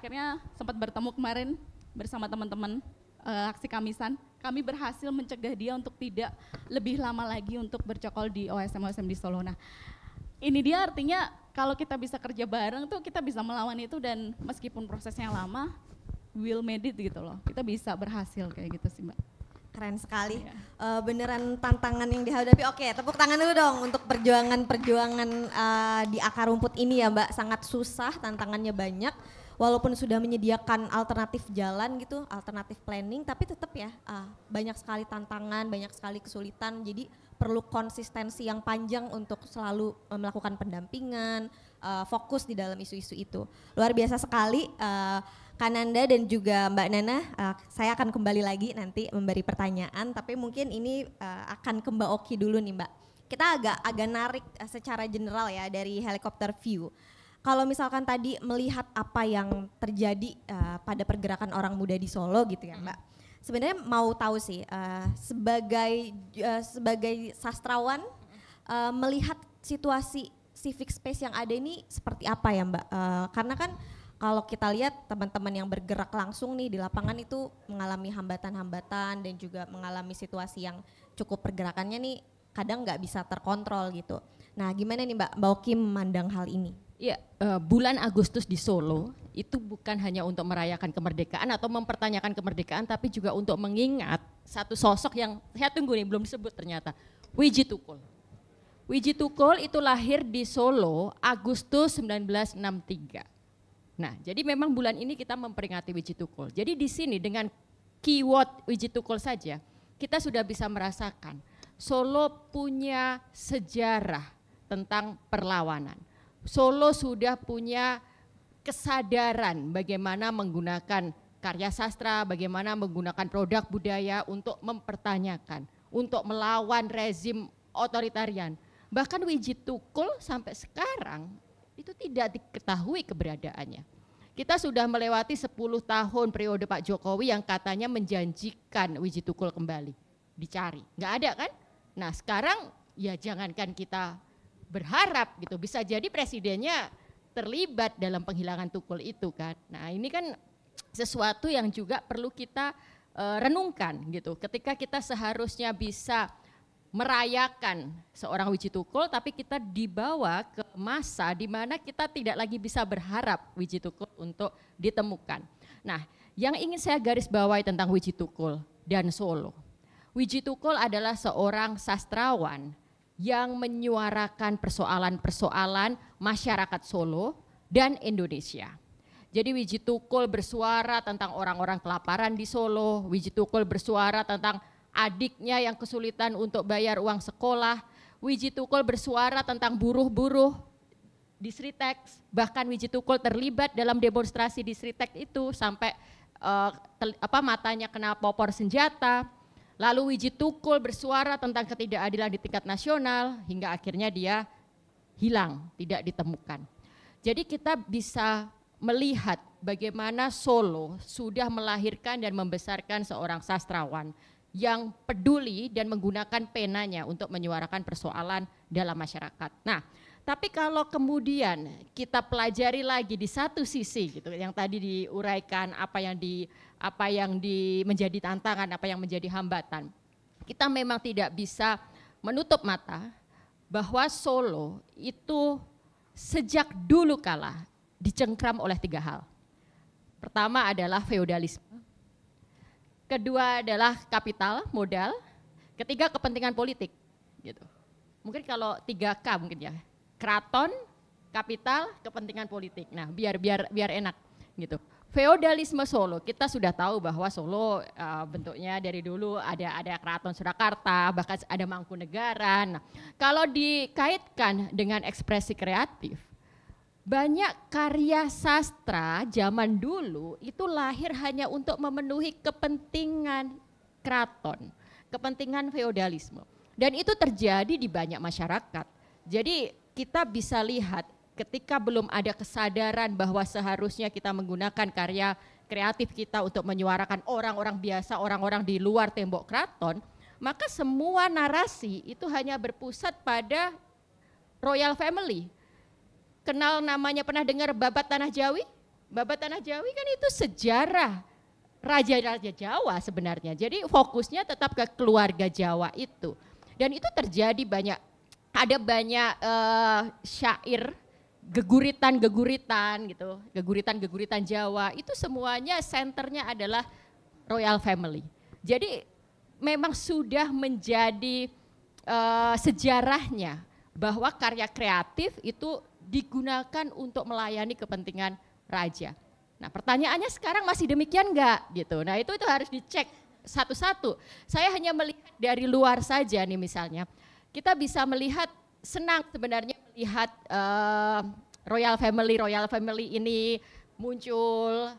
bertemu kemarin bersama teman-teman aksi Kamisan, kami berhasil mencegah dia untuk tidak lebih lama lagi untuk bercokol di OSM di Solo. Nah, ini dia artinya kalau kita bisa kerja bareng tuh kita bisa melawan itu, dan meskipun prosesnya lama, we'll made it gitu loh, kita bisa berhasil kayak gitu sih Mbak. Keren sekali, beneran tantangan yang dihadapi. Oke, tepuk tangan dulu dong untuk perjuangan di akar rumput ini ya Mbak. Sangat susah, tantangannya banyak. Walaupun sudah menyediakan alternatif jalan gitu, alternatif planning, tapi tetap ya banyak sekali tantangan, banyak sekali kesulitan. Jadi perlu konsistensi yang panjang untuk selalu melakukan pendampingan, fokus di dalam isu-isu itu. Luar biasa sekali. Kananda dan juga Mbak Nana, saya akan kembali lagi nanti memberi pertanyaan, tapi mungkin ini akan ke Mbak Oki dulu nih Mbak. Kita agak narik secara general ya dari helikopter view. Kalau misalkan tadi melihat apa yang terjadi pada pergerakan orang muda di Solo gitu ya Mbak. Sebenarnya mau tahu sih sebagai sastrawan melihat situasi civic space yang ada ini seperti apa ya Mbak? Karena kan kalau kita lihat teman-teman yang bergerak langsung nih di lapangan itu mengalami hambatan-hambatan dan juga mengalami situasi yang cukup pergerakannya nih kadang nggak bisa terkontrol gitu. Nah gimana nih Mbak Oki memandang hal ini? Ya, bulan Agustus di Solo itu bukan hanya untuk merayakan kemerdekaan atau mempertanyakan kemerdekaan, tapi juga untuk mengingat satu sosok yang saya tunggu nih belum disebut ternyata, Wiji Tukul. Wiji Tukul itu lahir di Solo Agustus 1963. Nah, jadi memang bulan ini kita memperingati Wiji Tukul. Jadi di sini dengan keyword Wiji Tukul saja, kita sudah bisa merasakan Solo punya sejarah tentang perlawanan. Solo sudah punya kesadaran bagaimana menggunakan karya sastra, bagaimana menggunakan produk budaya untuk mempertanyakan, untuk melawan rezim otoritarian. Bahkan Wiji Tukul sampai sekarang itu tidak diketahui keberadaannya. Kita sudah melewati 10 tahun periode Pak Jokowi yang katanya menjanjikan Wiji Tukul kembali, dicari, nggak ada kan? Nah sekarang ya jangankan kita berharap gitu, bisa jadi presidennya terlibat dalam penghilangan Tukul itu kan. Nah ini kan sesuatu yang juga perlu kita renungkan gitu, ketika kita seharusnya bisa merayakan seorang Wiji Tukul, tapi kita dibawa ke masa di mana kita tidak lagi bisa berharap Wiji Tukul untuk ditemukan. Nah, yang ingin saya garis bawahi tentang Wiji Tukul dan Solo. Wiji Tukul adalah seorang sastrawan yang menyuarakan persoalan-persoalan masyarakat Solo dan Indonesia. Jadi Wiji Tukul bersuara tentang orang-orang kelaparan di Solo, Wiji Tukul bersuara tentang adiknya yang kesulitan untuk bayar uang sekolah. Wiji Tukul bersuara tentang buruh-buruh di Sritex, bahkan Wiji Tukul terlibat dalam demonstrasi di Sritex itu sampai matanya kena popor senjata. Lalu Wiji Tukul bersuara tentang ketidakadilan di tingkat nasional hingga akhirnya dia hilang, tidak ditemukan. Jadi kita bisa melihat bagaimana Solo sudah melahirkan dan membesarkan seorang sastrawan yang peduli dan menggunakan penanya untuk menyuarakan persoalan dalam masyarakat. Nah, tapi kalau kemudian kita pelajari lagi di satu sisi gitu, yang tadi diuraikan apa yang menjadi tantangan, apa yang menjadi hambatan. Kita memang tidak bisa menutup mata bahwa Solo itu sejak dulu kala dicengkram oleh 3 hal. Pertama adalah feodalisme, kedua adalah kapital, modal, ketiga kepentingan politik. Gitu. Mungkin kalau 3K mungkin ya, keraton, kapital, kepentingan politik. Nah, biar enak gitu. Feodalisme Solo, kita sudah tahu bahwa Solo bentuknya dari dulu ada keraton Surakarta, bahkan ada Mangkunegaran. Nah, kalau dikaitkan dengan ekspresi kreatif, banyak karya sastra zaman dulu itu lahir hanya untuk memenuhi kepentingan keraton, kepentingan feodalisme. Dan itu terjadi di banyak masyarakat. Jadi kita bisa lihat ketika belum ada kesadaran bahwa seharusnya kita menggunakan karya kreatif kita untuk menyuarakan orang-orang biasa, orang-orang di luar tembok keraton, maka semua narasi itu hanya berpusat pada royal family. Kenal namanya, pernah dengar Babat Tanah Jawi? Babat Tanah Jawi kan itu sejarah raja-raja Jawa sebenarnya. Jadi fokusnya tetap ke keluarga Jawa itu. Dan itu terjadi ada banyak syair, geguritan gitu, geguritan Jawa, itu semuanya senternya adalah royal family. Jadi memang sudah menjadi sejarahnya bahwa karya kreatif itu digunakan untuk melayani kepentingan raja. Nah, pertanyaannya sekarang masih demikian enggak gitu. Nah, itu harus dicek satu-satu. Saya hanya melihat dari luar saja nih misalnya. Kita bisa melihat, senang sebenarnya melihat royal family ini muncul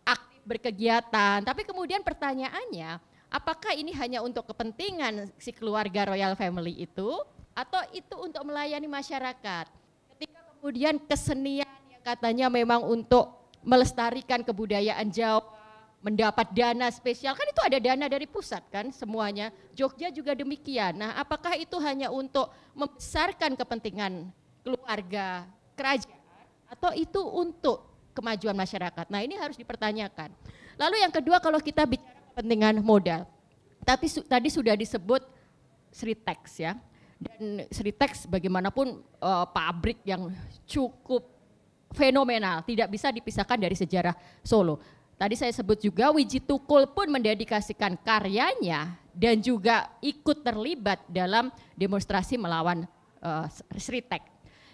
aktif berkegiatan. Tapi kemudian pertanyaannya, apakah ini hanya untuk kepentingan si keluarga royal family itu, atau itu untuk melayani masyarakat? Ketika kemudian kesenian yang katanya memang untuk melestarikan kebudayaan Jawa, mendapat dana spesial, kan itu ada dana dari pusat kan semuanya. Jogja juga demikian. Nah, apakah itu hanya untuk membesarkan kepentingan keluarga kerajaan atau itu untuk kemajuan masyarakat? Nah, ini harus dipertanyakan. Lalu yang kedua, kalau kita bicara kepentingan modal, tapi tadi sudah disebut Sritex ya. Dan Sritex bagaimanapun pabrik yang cukup fenomenal, tidak bisa dipisahkan dari sejarah Solo. Tadi saya sebut juga Wiji Tukul pun mendedikasikan karyanya dan juga ikut terlibat dalam demonstrasi melawan Sritex.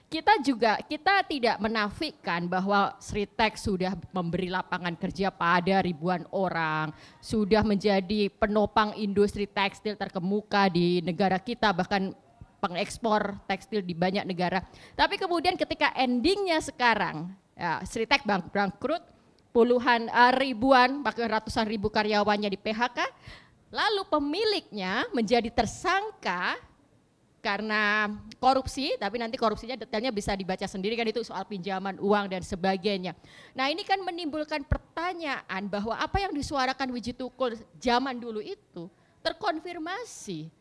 Kita tidak menafikan bahwa Sritex sudah memberi lapangan kerja pada ribuan orang, sudah menjadi penopang industri tekstil terkemuka di negara kita, bahkan pengekspor tekstil di banyak negara. Tapi kemudian ketika endingnya sekarang, ya, Sritex bangkrut, puluhan ribuan, bahkan ratusan ribu karyawannya di PHK, lalu pemiliknya menjadi tersangka karena korupsi, tapi nanti korupsinya detailnya bisa dibaca sendiri kan, itu soal pinjaman uang dan sebagainya. Nah, ini kan menimbulkan pertanyaan bahwa apa yang disuarakan Wiji Tukul zaman dulu itu terkonfirmasi,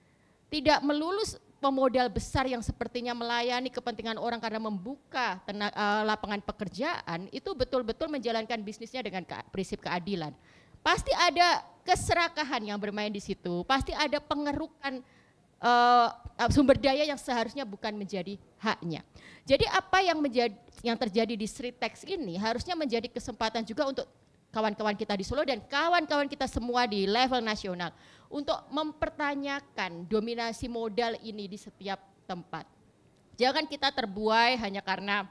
tidak melulu pemodal besar yang sepertinya melayani kepentingan orang karena membuka lapangan pekerjaan itu betul-betul menjalankan bisnisnya dengan prinsip keadilan. Pasti ada keserakahan yang bermain di situ, pasti ada pengerukan sumber daya yang seharusnya bukan menjadi haknya. Jadi apa yang terjadi di Sritex ini harusnya menjadi kesempatan juga untuk kawan-kawan kita di Solo dan kawan-kawan kita semua di level nasional untuk mempertanyakan dominasi modal ini di setiap tempat. Jangan kita terbuai hanya karena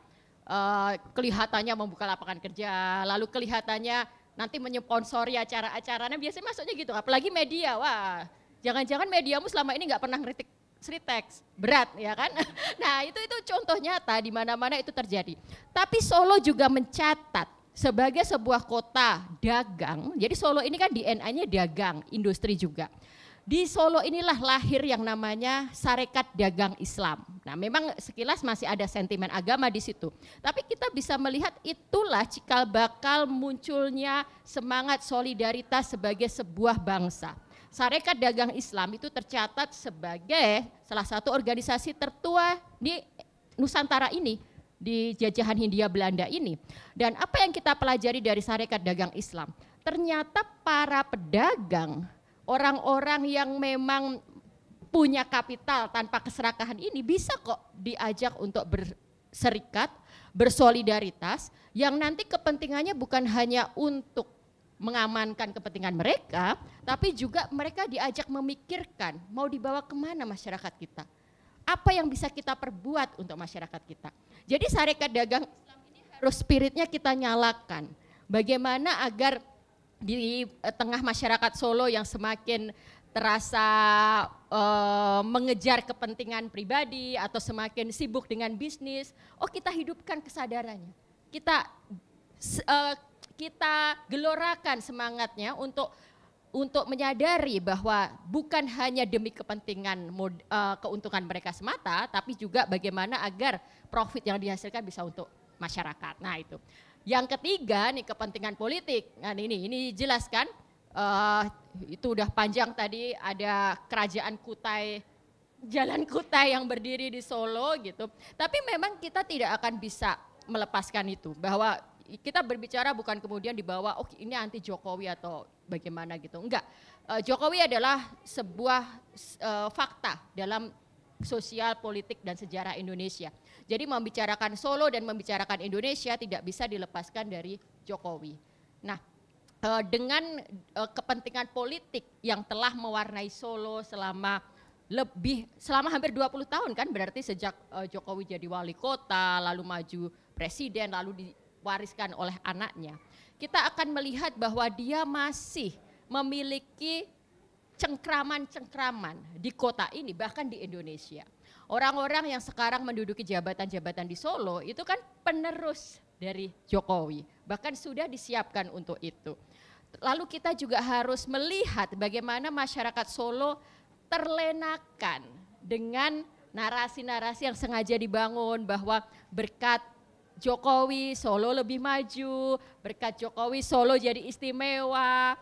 kelihatannya membuka lapangan kerja, lalu kelihatannya nanti menyponsori acara-acaranya, biasanya masuknya gitu, apalagi media, wah jangan-jangan mediamu selama ini nggak pernah ngeritik Sritex, berat ya kan. Nah itu contoh nyata di mana-mana itu terjadi. Tapi Solo juga mencatat sebagai sebuah kota dagang, jadi Solo ini kan DNA-nya dagang, industri juga. Di Solo inilah lahir yang namanya Sarekat Dagang Islam. Nah memang sekilas masih ada sentimen agama di situ. Tapi kita bisa melihat itulah cikal bakal munculnya semangat solidaritas sebagai sebuah bangsa. Sarekat Dagang Islam itu tercatat sebagai salah satu organisasi tertua di Nusantara ini, di jajahan Hindia Belanda ini. Dan apa yang kita pelajari dari Sarekat Dagang Islam? Ternyata para pedagang, orang-orang yang memang punya kapital tanpa keserakahan ini bisa kok diajak untuk berserikat, bersolidaritas, yang nanti kepentingannya bukan hanya untuk mengamankan kepentingan mereka, tapi juga mereka diajak memikirkan mau dibawa kemana masyarakat kita. Apa yang bisa kita perbuat untuk masyarakat kita. Jadi Sarekat Dagang Islam ini harus spiritnya kita nyalakan. Bagaimana agar di tengah masyarakat Solo yang semakin terasa mengejar kepentingan pribadi atau semakin sibuk dengan bisnis, kita hidupkan kesadarannya. Kita gelorakan semangatnya untuk menyadari bahwa bukan hanya demi kepentingan keuntungan mereka semata, tapi juga bagaimana agar profit yang dihasilkan bisa untuk masyarakat. Nah itu. Yang ketiga nih kepentingan politik. Nah ini jelas kan, itu udah panjang tadi, ada kerajaan Kutai, Jalan Kutai yang berdiri di Solo gitu. Tapi memang kita tidak akan bisa melepaskan itu, bahwa kita berbicara bukan kemudian dibawa ini anti Jokowi atau bagaimana gitu. Enggak, Jokowi adalah sebuah fakta dalam sosial, politik dan sejarah Indonesia. Jadi membicarakan Solo dan membicarakan Indonesia tidak bisa dilepaskan dari Jokowi. Nah, dengan kepentingan politik yang telah mewarnai Solo selama hampir 20 tahun kan, berarti sejak Jokowi jadi wali kota, lalu maju presiden, lalu diwariskan oleh anaknya. Kita akan melihat bahwa dia masih memiliki cengkraman-cengkraman di kota ini, bahkan di Indonesia. Orang-orang yang sekarang menduduki jabatan-jabatan di Solo itu kan penerus dari Jokowi, bahkan sudah disiapkan untuk itu. Lalu kita juga harus melihat bagaimana masyarakat Solo terlenakan dengan narasi-narasi yang sengaja dibangun bahwa berkat Jokowi Solo lebih maju, berkat Jokowi Solo jadi istimewa,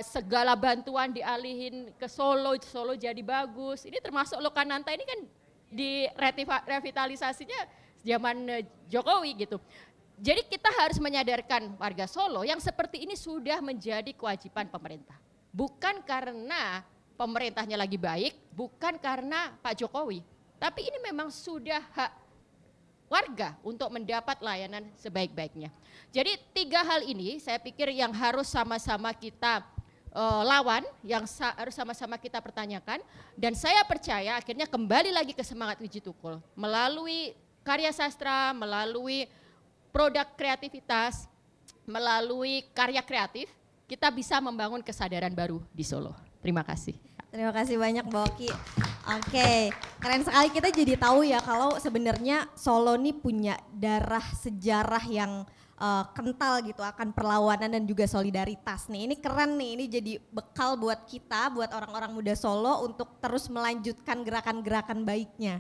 segala bantuan dialihin ke Solo, Solo jadi bagus. Ini termasuk Lokananta ini kan di revitalisasinya zaman Jokowi gitu. Jadi kita harus menyadarkan warga Solo yang seperti ini sudah menjadi kewajiban pemerintah. Bukan karena pemerintahnya lagi baik, bukan karena Pak Jokowi, tapi ini memang sudah hak warga untuk mendapat layanan sebaik-baiknya. Jadi 3 hal ini saya pikir yang harus sama-sama kita lawan, yang harus sama-sama kita pertanyakan, dan saya percaya akhirnya kembali lagi ke semangat Wiji Tukul melalui karya sastra, melalui produk kreativitas, melalui karya kreatif, kita bisa membangun kesadaran baru di Solo. Terima kasih. Terima kasih banyak Mbak Oki. Oke, keren sekali, kita jadi tahu ya kalau sebenarnya Solo ini punya darah sejarah yang kental gitu akan perlawanan dan juga solidaritas nih. Ini keren nih, ini jadi bekal buat kita, buat orang-orang muda Solo untuk terus melanjutkan gerakan-gerakan baiknya.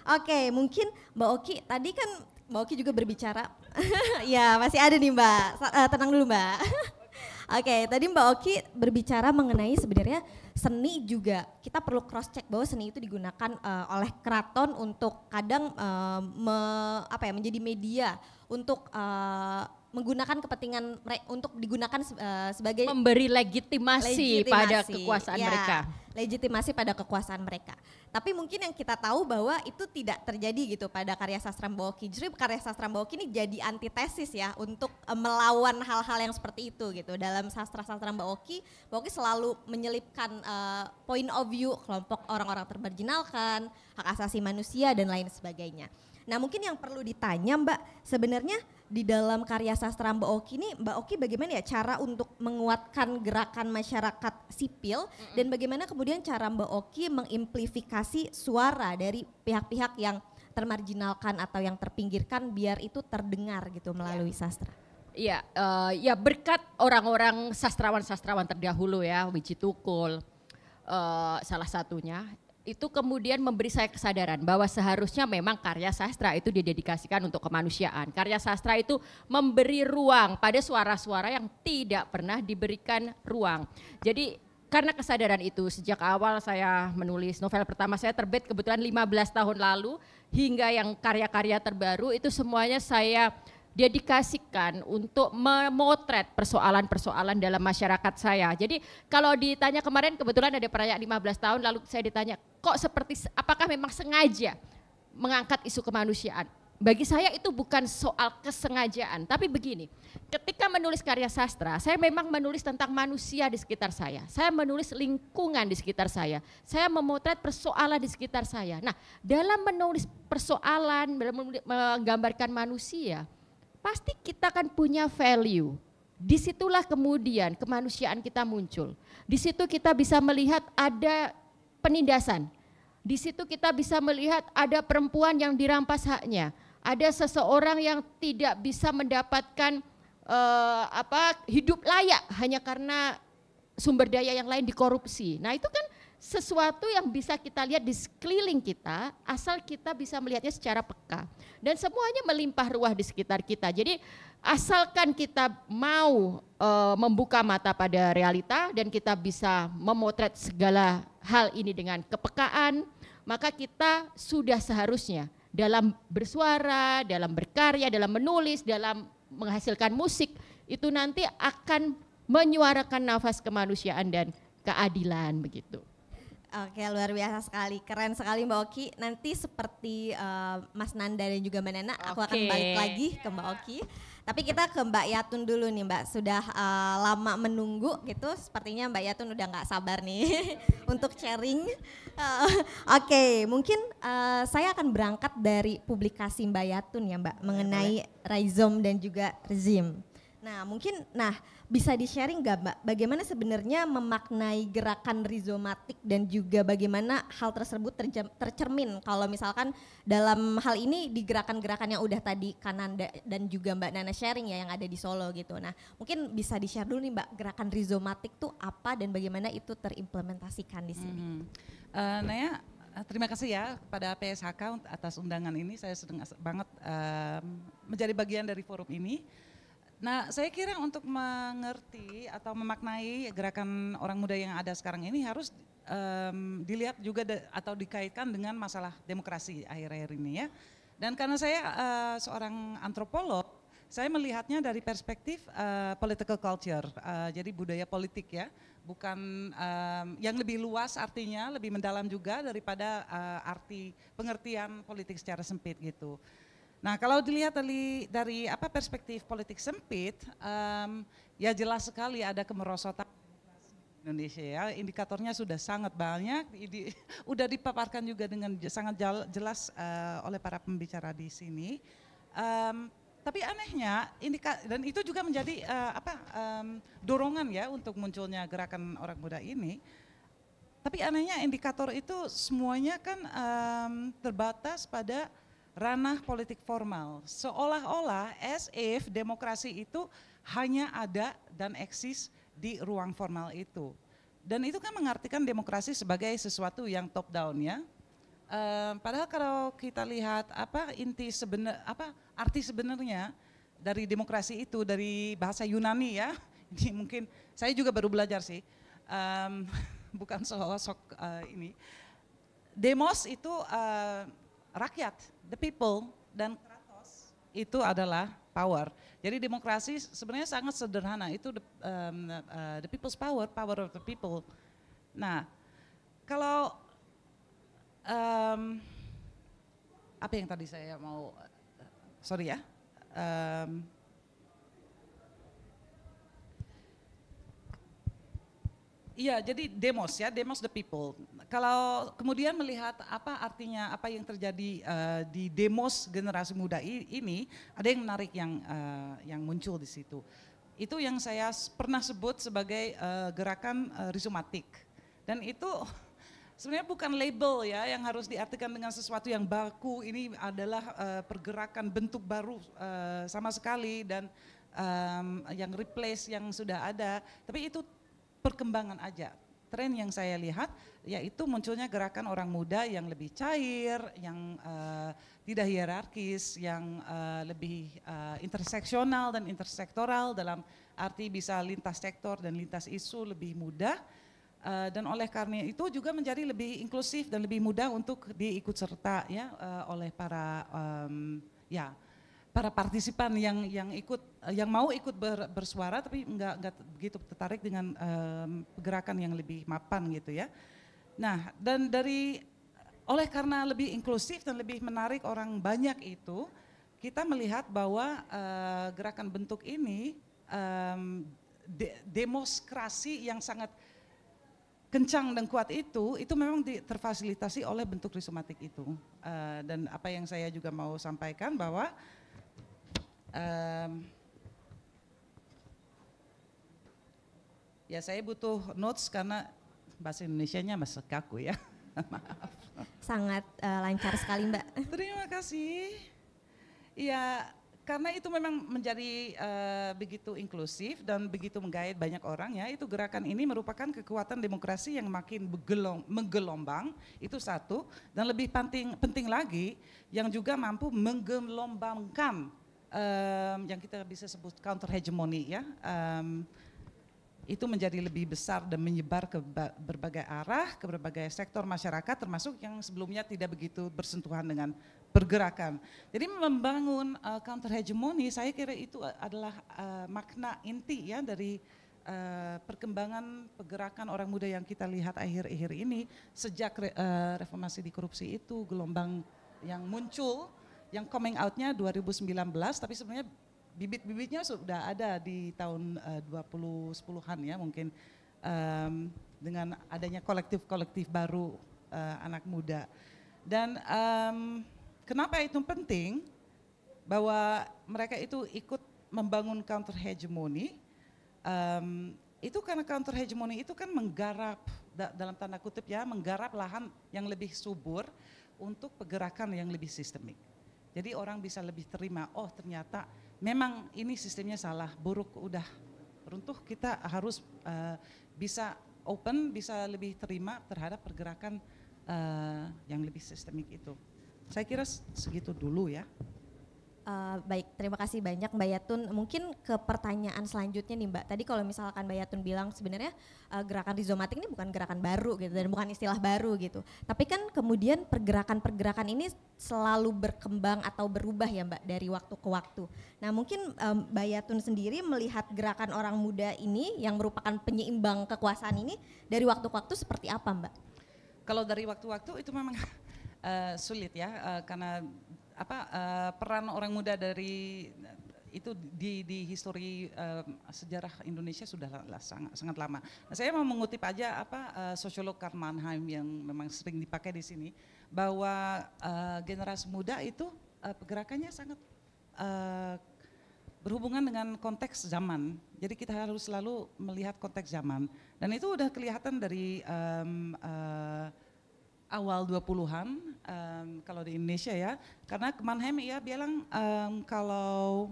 Oke, mungkin Mbak Oki, tadi kan Mbak Oki juga berbicara, ya masih ada nih Mbak, tenang dulu Mbak. Oke, tadi Mbak Oki berbicara mengenai sebenarnya seni juga kita perlu cross check bahwa seni itu digunakan oleh keraton untuk kadang menjadi media untuk menggunakan kepentingan untuk digunakan sebagai memberi legitimasi pada kekuasaan ya, mereka. Legitimasi pada kekuasaan mereka. Tapi mungkin yang kita tahu bahwa itu tidak terjadi gitu pada karya sastra Mbak Oki. Justru karya sastra Mbak Oki ini jadi antitesis ya untuk melawan hal-hal yang seperti itu gitu. Dalam sastra-sastra Mbak Oki selalu menyelipkan point of view kelompok orang-orang termarginalkan, hak asasi manusia dan lain sebagainya. Nah mungkin yang perlu ditanya Mbak, sebenarnya di dalam karya sastra Mbak Oki ini, Mbak Oki bagaimana ya cara untuk menguatkan gerakan masyarakat sipil dan bagaimana kemudian cara Mbak Oki mengamplifikasi suara dari pihak-pihak yang termarginalkan atau yang terpinggirkan biar itu terdengar gitu melalui sastra. Iya, ya berkat orang-orang sastrawan-sastrawan terdahulu ya, Wiji Tukul salah satunya. Itu kemudian memberi saya kesadaran bahwa seharusnya memang karya sastra itu didedikasikan untuk kemanusiaan. Karya sastra itu memberi ruang pada suara-suara yang tidak pernah diberikan ruang. Jadi karena kesadaran itu sejak awal saya menulis novel pertama saya terbit kebetulan 15 tahun lalu hingga yang karya-karya terbaru itu semuanya saya dedikasikan untuk memotret persoalan-persoalan dalam masyarakat saya. Jadi kalau ditanya kemarin kebetulan ada perayaan 15 tahun lalu saya ditanya kok seperti apakah memang sengaja mengangkat isu kemanusiaan? bagi saya itu bukan soal kesengajaan, tapi begini, ketika menulis karya sastra, saya memang menulis tentang manusia di sekitar saya menulis lingkungan di sekitar saya memotret persoalan di sekitar saya. Nah, dalam menulis persoalan, dalam menggambarkan manusia, pasti kita kan punya value. Disitulah kemudian kemanusiaan kita muncul. Di situ kita bisa melihat ada penindasan. Di situ kita bisa melihat ada perempuan yang dirampas haknya. Ada seseorang yang tidak bisa mendapatkan hidup layak hanya karena sumber daya yang lain dikorupsi. Nah, itu kan sesuatu yang bisa kita lihat di sekeliling kita, asal kita bisa melihatnya secara peka. Dan semuanya melimpah ruah di sekitar kita. Jadi asalkan kita mau membuka mata pada realita dan kita bisa memotret segala hal ini dengan kepekaan, maka kita sudah seharusnya dalam bersuara, dalam berkarya, dalam menulis, dalam menghasilkan musik, itu nanti akan menyuarakan nafas kemanusiaan dan keadilan begitu. Oke, luar biasa sekali, keren sekali Mbak Oki. Nanti seperti Mas Nanda dan juga Mbak Nana, aku akan balik lagi ke Mbak Oki. Tapi kita ke Mbak Yatun dulu nih Mbak, sudah lama menunggu gitu, sepertinya Mbak Yatun udah gak sabar nih untuk sharing. Oke, mungkin saya akan berangkat dari publikasi Mbak Yatun ya Mbak, mengenai rhizome dan juga rezim. Nah mungkin, bisa di-sharing gak Mbak, bagaimana sebenarnya memaknai gerakan rizomatik dan juga bagaimana hal tersebut tercermin kalau misalkan dalam hal ini di gerakan-gerakan yang udah tadi Kananda dan juga Mbak Nana sharing ya yang ada di Solo gitu. Nah mungkin bisa di-share dulu nih Mbak, gerakan rizomatik tuh apa dan bagaimana itu terimplementasikan di sini. Naya, terima kasih ya kepada PSHK atas undangan ini, saya senang banget menjadi bagian dari forum ini. Nah, saya kira untuk mengerti atau memaknai gerakan orang muda yang ada sekarang ini harus dilihat juga atau dikaitkan dengan masalah demokrasi akhir-akhir ini ya. Dan karena saya seorang antropolog, saya melihatnya dari perspektif political culture, jadi budaya politik ya, bukan yang lebih luas artinya, lebih mendalam juga daripada arti pengertian politik secara sempit gitu. Nah, kalau dilihat dari perspektif politik sempit, ya jelas sekali ada kemerosotan Indonesia ya. Indikatornya sudah sangat banyak, udah dipaparkan juga dengan sangat jelas oleh para pembicara di sini. Tapi anehnya, dan itu juga menjadi dorongan ya untuk munculnya gerakan orang muda ini. Tapi anehnya indikator itu semuanya kan terbatas pada ranah politik formal, seolah-olah as if demokrasi itu hanya ada dan eksis di ruang formal itu. Dan itu kan mengartikan demokrasi sebagai sesuatu yang top down ya. Padahal kalau kita lihat arti sebenarnya dari demokrasi itu dari bahasa Yunani ya, ini mungkin saya juga baru belajar sih, bukan sosok ini. Demos itu rakyat, the people, dan kratos itu adalah power. Jadi demokrasi sebenarnya sangat sederhana, itu the people's power, power of the people. Nah, kalau apa yang tadi saya mau, sorry ya, iya, jadi demos ya, demos the people. Kalau kemudian melihat apa artinya, apa yang terjadi di demos generasi muda ini, ada yang menarik yang muncul di situ. Itu yang saya pernah sebut sebagai gerakan rizomatik. Dan itu sebenarnya bukan label ya yang harus diartikan dengan sesuatu yang baku. Ini adalah pergerakan bentuk baru sama sekali dan yang replace yang sudah ada. Tapi itu perkembangan aja. Tren yang saya lihat yaitu munculnya gerakan orang muda yang lebih cair, yang tidak hierarkis, yang lebih interseksional dan intersektoral dalam arti bisa lintas sektor dan lintas isu lebih mudah. Dan oleh karena itu juga menjadi lebih inklusif dan lebih mudah untuk diikut serta ya oleh para para partisipan yang mau ikut bersuara tapi enggak begitu tertarik dengan gerakan yang lebih mapan gitu ya. Nah, dan oleh karena lebih inklusif dan lebih menarik orang banyak itu, kita melihat bahwa gerakan bentuk ini demonstrasi yang sangat kencang dan kuat itu memang terfasilitasi oleh bentuk rizomatik itu. Dan apa yang saya juga mau sampaikan bahwa ya saya butuh notes karena bahasa Indonesianya masih kaku ya. Maaf. Sangat lancar sekali Mbak. Terima kasih. Ya, karena itu memang menjadi begitu inklusif dan begitu menggait banyak orang ya, itu gerakan ini merupakan kekuatan demokrasi yang makin menggelombang, itu satu, dan lebih penting lagi yang juga mampu menggelombangkan yang kita bisa sebut counter hegemony ya, itu menjadi lebih besar dan menyebar ke berbagai arah, ke berbagai sektor masyarakat termasuk yang sebelumnya tidak begitu bersentuhan dengan pergerakan. Jadi membangun counter hegemony saya kira itu adalah makna inti ya dari perkembangan pergerakan orang muda yang kita lihat akhir-akhir ini sejak reformasi di korupsi itu gelombang yang muncul, yang coming out-nya 2019 tapi sebenarnya bibit-bibitnya sudah ada di tahun 2010-an ya mungkin dengan adanya kolektif-kolektif baru anak muda. Dan kenapa itu penting bahwa mereka itu ikut membangun counter hegemony, itu karena counter hegemony itu kan menggarap dalam tanda kutip ya, menggarap lahan yang lebih subur untuk pergerakan yang lebih sistemik. Jadi orang bisa lebih terima, oh ternyata memang ini sistemnya salah, buruk, udah runtuh, kita harus bisa open, bisa lebih terima terhadap pergerakan yang lebih sistemik itu. Saya kira segitu dulu ya. Baik, terima kasih banyak Mbak Yatun. Mungkin ke pertanyaan selanjutnya nih Mbak. Tadi kalau misalkan Mbak Yatun bilang sebenarnya gerakan rizomatik ini bukan gerakan baru gitu dan bukan istilah baru gitu. Tapi kan kemudian pergerakan-pergerakan ini selalu berkembang atau berubah ya Mbak dari waktu ke waktu. Nah mungkin Mbak Yatun sendiri melihat gerakan orang muda ini yang merupakan penyeimbang kekuasaan ini dari waktu ke waktu seperti apa Mbak? Kalau dari waktu-waktu itu memang sulit ya karena peran orang muda dari itu di histori sejarah Indonesia sudah sangat lama. Nah, saya mau mengutip aja sosiolog Karl Mannheim yang memang sering dipakai di sini bahwa generasi muda itu pergerakannya sangat berhubungan dengan konteks zaman. Jadi kita harus selalu melihat konteks zaman. Dan itu udah kelihatan dari awal 20-an kalau di Indonesia ya, karena Mannheim ya bilang kalau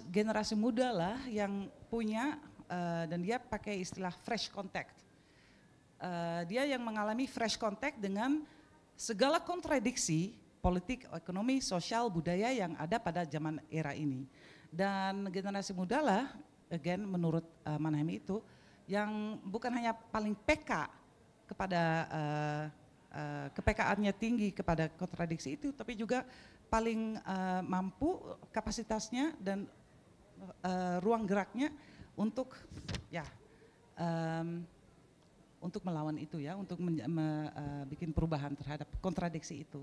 generasi muda lah yang punya dan dia pakai istilah fresh contact. Dia yang mengalami fresh contact dengan segala kontradiksi politik, ekonomi, sosial, budaya yang ada pada zaman era ini. Dan generasi muda lah, again menurut Mannheim itu, yang bukan hanya paling peka kepada kepekaannya tinggi kepada kontradiksi itu, tapi juga paling mampu kapasitasnya dan ruang geraknya untuk ya untuk melawan itu ya, untuk bikin perubahan terhadap kontradiksi itu.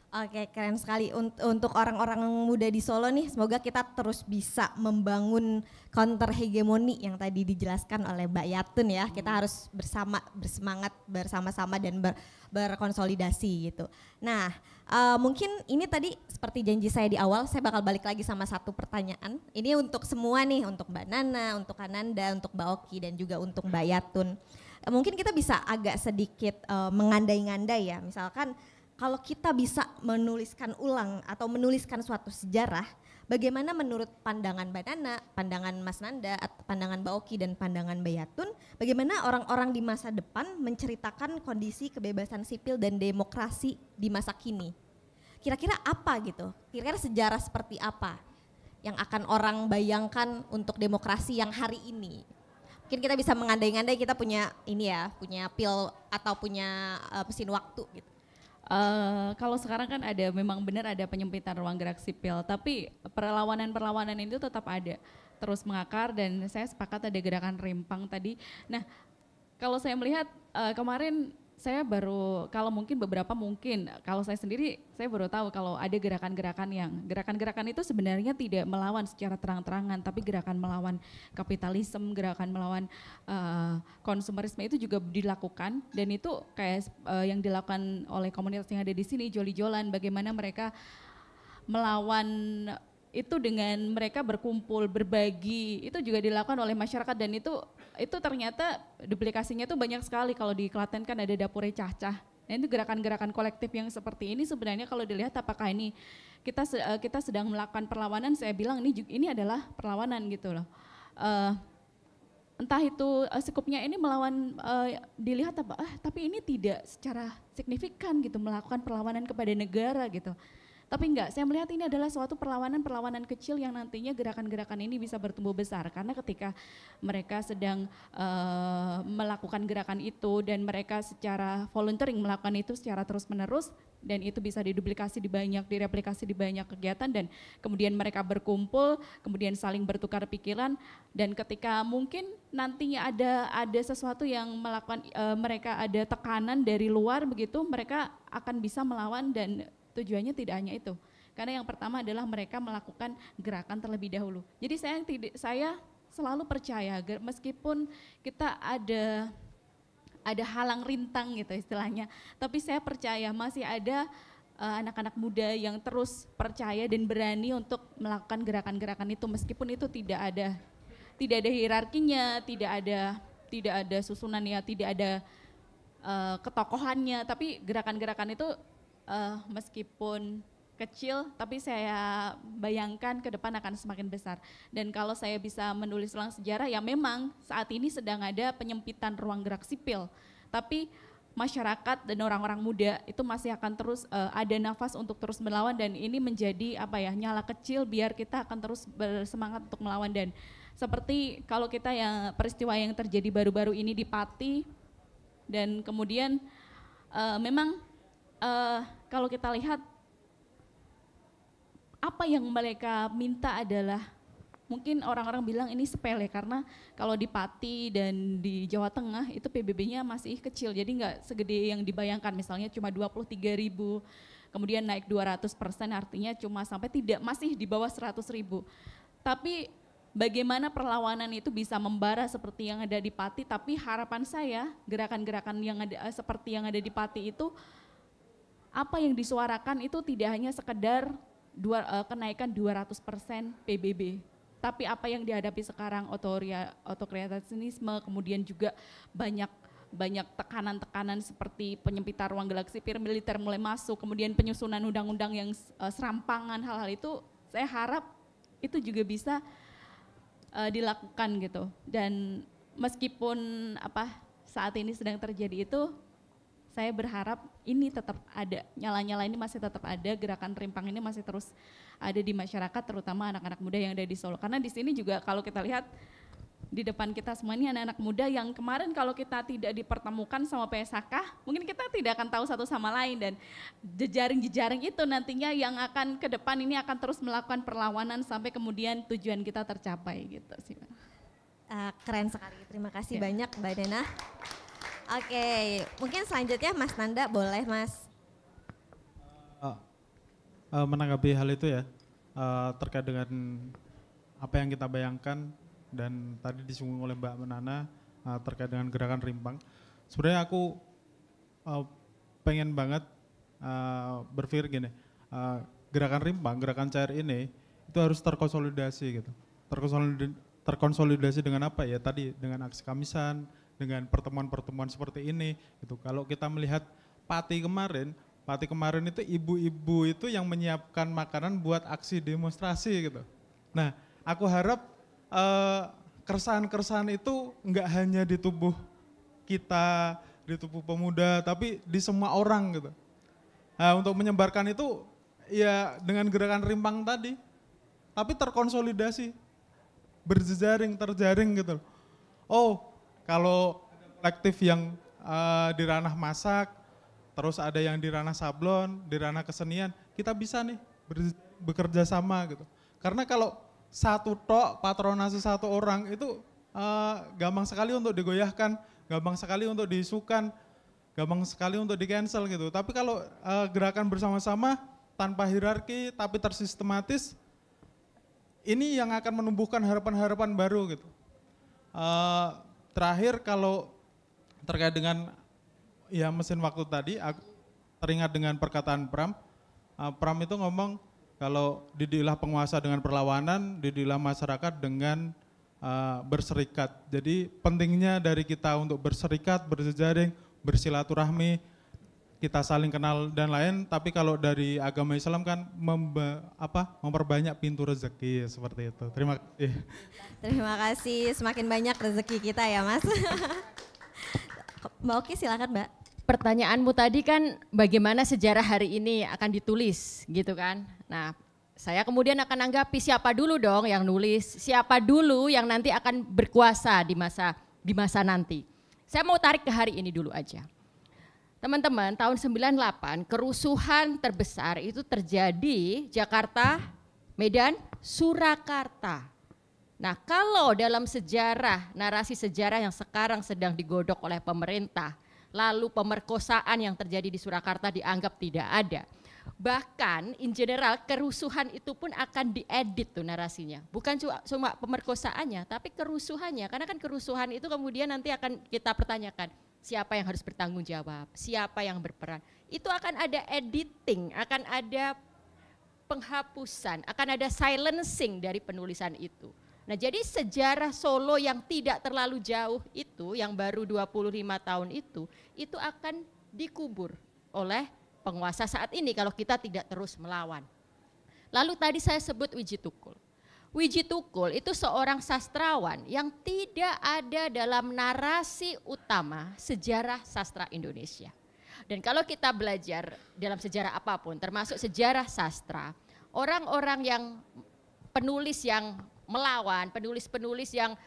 Oke, keren sekali. Untuk orang-orang muda di Solo nih, semoga kita terus bisa membangun counter hegemoni yang tadi dijelaskan oleh Mbak Yatun ya. Kita harus bersemangat bersama-sama dan berkonsolidasi gitu. Nah, mungkin ini tadi seperti janji saya di awal, saya bakal balik lagi sama satu pertanyaan. Ini untuk semua nih, untuk Mbak Nana, untuk Ananda, untuk Mbak Oki, dan juga untuk Mbak Yatun. Mungkin kita bisa agak sedikit mengandai-ngandai ya, misalkan kalau kita bisa menuliskan ulang atau menuliskan suatu sejarah, bagaimana menurut pandangan Mbak Nana, pandangan Mas Nanda, pandangan Mbak Oki dan pandangan Mbak Yatun, bagaimana orang-orang di masa depan menceritakan kondisi kebebasan sipil dan demokrasi di masa kini? Kira-kira apa gitu? Kira-kira sejarah seperti apa yang akan orang bayangkan untuk demokrasi yang hari ini? Mungkin kita bisa mengandai-andai, kita punya ini ya, punya pil atau punya mesin waktu gitu. Kalau sekarang kan memang benar ada penyempitan ruang gerak sipil, tapi perlawanan itu tetap ada, terus mengakar, dan saya sepakat ada gerakan rimpang tadi. Nah, kalau saya melihat kemarin saya baru, kalau mungkin beberapa mungkin, kalau saya sendiri saya baru tahu kalau ada gerakan-gerakan itu sebenarnya tidak melawan secara terang-terangan, tapi gerakan melawan kapitalisme, gerakan melawan konsumerisme itu juga dilakukan, dan itu kayak yang dilakukan oleh komunitas yang ada di sini, Joli Jolan, bagaimana mereka melawan itu dengan mereka berkumpul, berbagi, itu juga dilakukan oleh masyarakat, dan itu ternyata duplikasinya itu banyak sekali. Kalau di Klaten kan ada Dapure Cacah. Nah, itu gerakan-gerakan kolektif yang seperti ini sebenarnya kalau dilihat apakah ini kita sedang melakukan perlawanan, saya bilang ini adalah perlawanan gitu loh. Entah itu skupnya ini melawan, dilihat apa, tapi ini tidak secara signifikan gitu melakukan perlawanan kepada negara gitu. Tapi enggak, saya melihat ini adalah suatu perlawanan kecil yang nantinya gerakan-gerakan ini bisa bertumbuh besar. Karena ketika mereka sedang melakukan gerakan itu dan mereka secara volunteering melakukan itu secara terus-menerus, dan itu bisa direplikasi di banyak kegiatan, dan kemudian mereka berkumpul, kemudian saling bertukar pikiran, dan ketika mungkin nantinya ada sesuatu yang melakukan, mereka ada tekanan dari luar begitu, mereka akan bisa melawan, dan tujuannya tidak hanya itu, karena yang pertama adalah mereka melakukan gerakan terlebih dahulu. Jadi saya selalu percaya meskipun kita ada halang rintang gitu istilahnya, tapi saya percaya masih ada anak-anak muda yang terus percaya dan berani untuk melakukan gerakan-gerakan itu, meskipun itu tidak ada hierarkinya, tidak ada susunannya, tidak ada ketokohannya, tapi gerakan-gerakan itu meskipun kecil, tapi saya bayangkan ke depan akan semakin besar. Dan kalau saya bisa menulis ulang sejarah, ya memang saat ini sedang ada penyempitan ruang gerak sipil, tapi masyarakat dan orang-orang muda itu masih akan terus ada nafas untuk terus melawan, dan ini menjadi nyala kecil biar kita akan terus bersemangat untuk melawan. Dan seperti kalau kita yang peristiwa yang terjadi baru-baru ini di Pati, dan kemudian memang kalau kita lihat apa yang mereka minta adalah, mungkin orang-orang bilang ini sepele karena kalau di Pati dan di Jawa Tengah itu PBB-nya masih kecil, jadi nggak segede yang dibayangkan, misalnya cuma 23.000, kemudian naik 200%, artinya cuma masih di bawah 100.000. Tapi bagaimana perlawanan itu bisa membara seperti yang ada di Pati, tapi harapan saya gerakan-gerakan yang ada seperti yang ada di Pati itu, apa yang disuarakan itu tidak hanya sekedar kenaikan 200% PBB, tapi apa yang dihadapi sekarang, otoritarianisme, kemudian juga banyak tekanan-tekanan seperti penyempitan ruang gerak sipil, militer mulai masuk, kemudian penyusunan undang-undang yang serampangan, hal-hal itu saya harap itu juga bisa dilakukan gitu. Dan meskipun saat ini sedang terjadi itu, saya berharap ini tetap ada, nyala-nyala ini masih tetap ada, gerakan rimpang ini masih terus ada di masyarakat, terutama anak-anak muda yang ada di Solo. Karena di sini juga kalau kita lihat di depan kita semua ini anak-anak muda yang kemarin kalau kita tidak dipertemukan sama PSHK, mungkin kita tidak akan tahu satu sama lain, dan jejaring-jejaring itu nantinya yang akan ke depan ini akan terus melakukan perlawanan sampai kemudian tujuan kita tercapai gitu sih. Keren sekali, terima kasih banyak Mbak Nena. Oke, mungkin selanjutnya Mas Nanda, boleh Mas. Menanggapi hal itu ya, terkait dengan apa yang kita bayangkan dan tadi disinggung oleh Mbak Nana terkait dengan gerakan rimpang. Sebenarnya aku pengen banget berpikir gini, gerakan rimpang, gerakan cair ini itu harus terkonsolidasi gitu. Terkonsolidasi dengan apa ya, tadi dengan aksi Kamisan, dengan pertemuan-pertemuan seperti ini gitu. Kalau kita melihat Pati kemarin itu ibu-ibu itu yang menyiapkan makanan buat aksi demonstrasi gitu. Nah, aku harap keresahan-keresahan itu enggak hanya di tubuh kita, di tubuh pemuda, tapi di semua orang gitu. Nah, untuk menyebarkan itu ya dengan gerakan rimpang tadi, tapi terkonsolidasi, terjaring gitu. Oh, kalau kolektif yang di ranah masak, terus ada yang di ranah sablon, di ranah kesenian, kita bisa nih bekerja sama gitu. Karena kalau satu patronase satu orang itu gampang sekali untuk digoyahkan, gampang sekali untuk diisukan, gampang sekali untuk di cancel gitu. Tapi kalau gerakan bersama-sama tanpa hierarki tapi tersistematis, ini yang akan menumbuhkan harapan-harapan baru gitu. Terakhir kalau terkait dengan ya mesin waktu tadi, aku teringat dengan perkataan Pram. Pram itu ngomong kalau didiklah penguasa dengan perlawanan, didiklah masyarakat dengan berserikat. Jadi pentingnya dari kita untuk berserikat, berjejaring, bersilaturahmi, kita saling kenal dan lain. Tapi kalau dari agama Islam kan memperbanyak pintu rezeki seperti itu. Terima kasih. Terima kasih, semakin banyak rezeki kita ya Mas. Mbak Oki silakan Mbak. Pertanyaanmu tadi kan bagaimana sejarah hari ini akan ditulis gitu kan. Nah saya kemudian akan anggapi siapa dulu dong yang nulis, siapa dulu yang nanti akan berkuasa di masa nanti. Saya mau tarik ke hari ini dulu aja. Teman-teman, tahun 98 kerusuhan terbesar itu terjadi Jakarta, Medan, Surakarta. Nah kalau dalam sejarah, narasi sejarah yang sekarang sedang digodok oleh pemerintah, lalu pemerkosaan yang terjadi di Surakarta dianggap tidak ada. Bahkan in general kerusuhan itu pun akan diedit tuh narasinya. Bukan cuma pemerkosaannya tapi kerusuhannya. Karena kan kerusuhan itu kemudian nanti akan kita pertanyakan siapa yang harus bertanggung jawab, siapa yang berperan. Itu akan ada editing, akan ada penghapusan, akan ada silencing dari penulisan itu. Nah jadi sejarah Solo yang tidak terlalu jauh itu, yang baru 25 tahun itu akan dikubur oleh penguasa saat ini kalau kita tidak terus melawan. Lalu tadi saya sebut Wiji Tukul. Wiji Tukul itu seorang sastrawan yang tidak ada dalam narasi utama sejarah sastra Indonesia. Dan kalau kita belajar dalam sejarah apapun termasuk sejarah sastra, orang-orang yang penulis yang melawan, penulis-penulis yang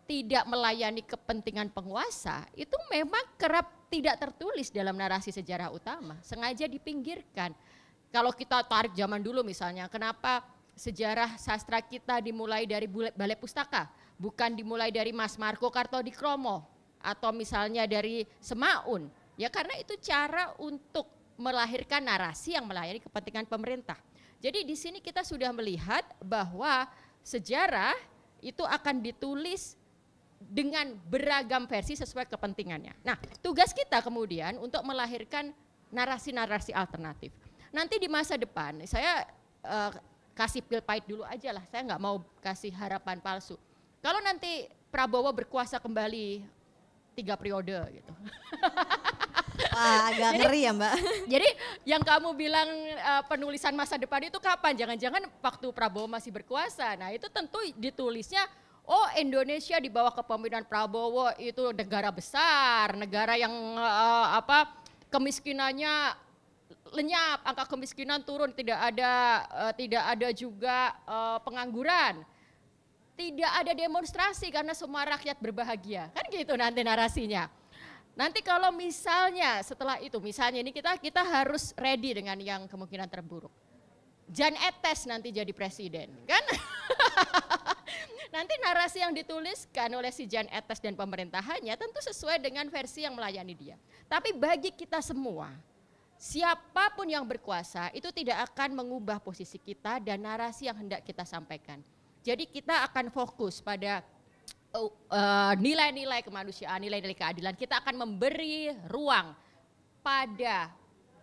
tidak melayani kepentingan penguasa itu memang kerap tidak tertulis dalam narasi sejarah utama, sengaja dipinggirkan. Kalau kita tarik zaman dulu misalnya, kenapa sejarah sastra kita dimulai dari Balai Pustaka, bukan dimulai dari Mas Marco Kartodikromo atau misalnya dari Semaun? Ya karena itu cara untuk melahirkan narasi yang melayani kepentingan pemerintah. Jadi di sini kita sudah melihat bahwa sejarah itu akan ditulis dengan beragam versi sesuai kepentingannya. Nah, tugas kita kemudian untuk melahirkan narasi-narasi alternatif. Nanti di masa depan, saya kasih pil pahit dulu aja lah, saya nggak mau kasih harapan palsu. Kalau nanti Prabowo berkuasa kembali 3 periode gitu. Wah, agak ngeri ya Mbak. Jadi yang kamu bilang penulisan masa depan itu kapan? Jangan-jangan waktu Prabowo masih berkuasa. Nah itu tentu ditulisnya, oh Indonesia di bawah kepemimpinan Prabowo itu negara besar, negara yang kemiskinannya lenyap, angka kemiskinan turun, tidak ada juga pengangguran, tidak ada demonstrasi karena semua rakyat berbahagia, kan gitu nanti narasinya. Nanti kalau misalnya setelah itu, misalnya ini kita harus ready dengan yang kemungkinan terburuk. Jan Etes nanti jadi presiden, kan? Nanti narasi yang dituliskan oleh si Jan Etes dan pemerintahannya tentu sesuai dengan versi yang melayani dia. Tapi bagi kita semua, siapapun yang berkuasa itu tidak akan mengubah posisi kita dan narasi yang hendak kita sampaikan. Jadi kita akan fokus pada nilai-nilai kemanusiaan, nilai-nilai keadilan. Kita akan memberi ruang pada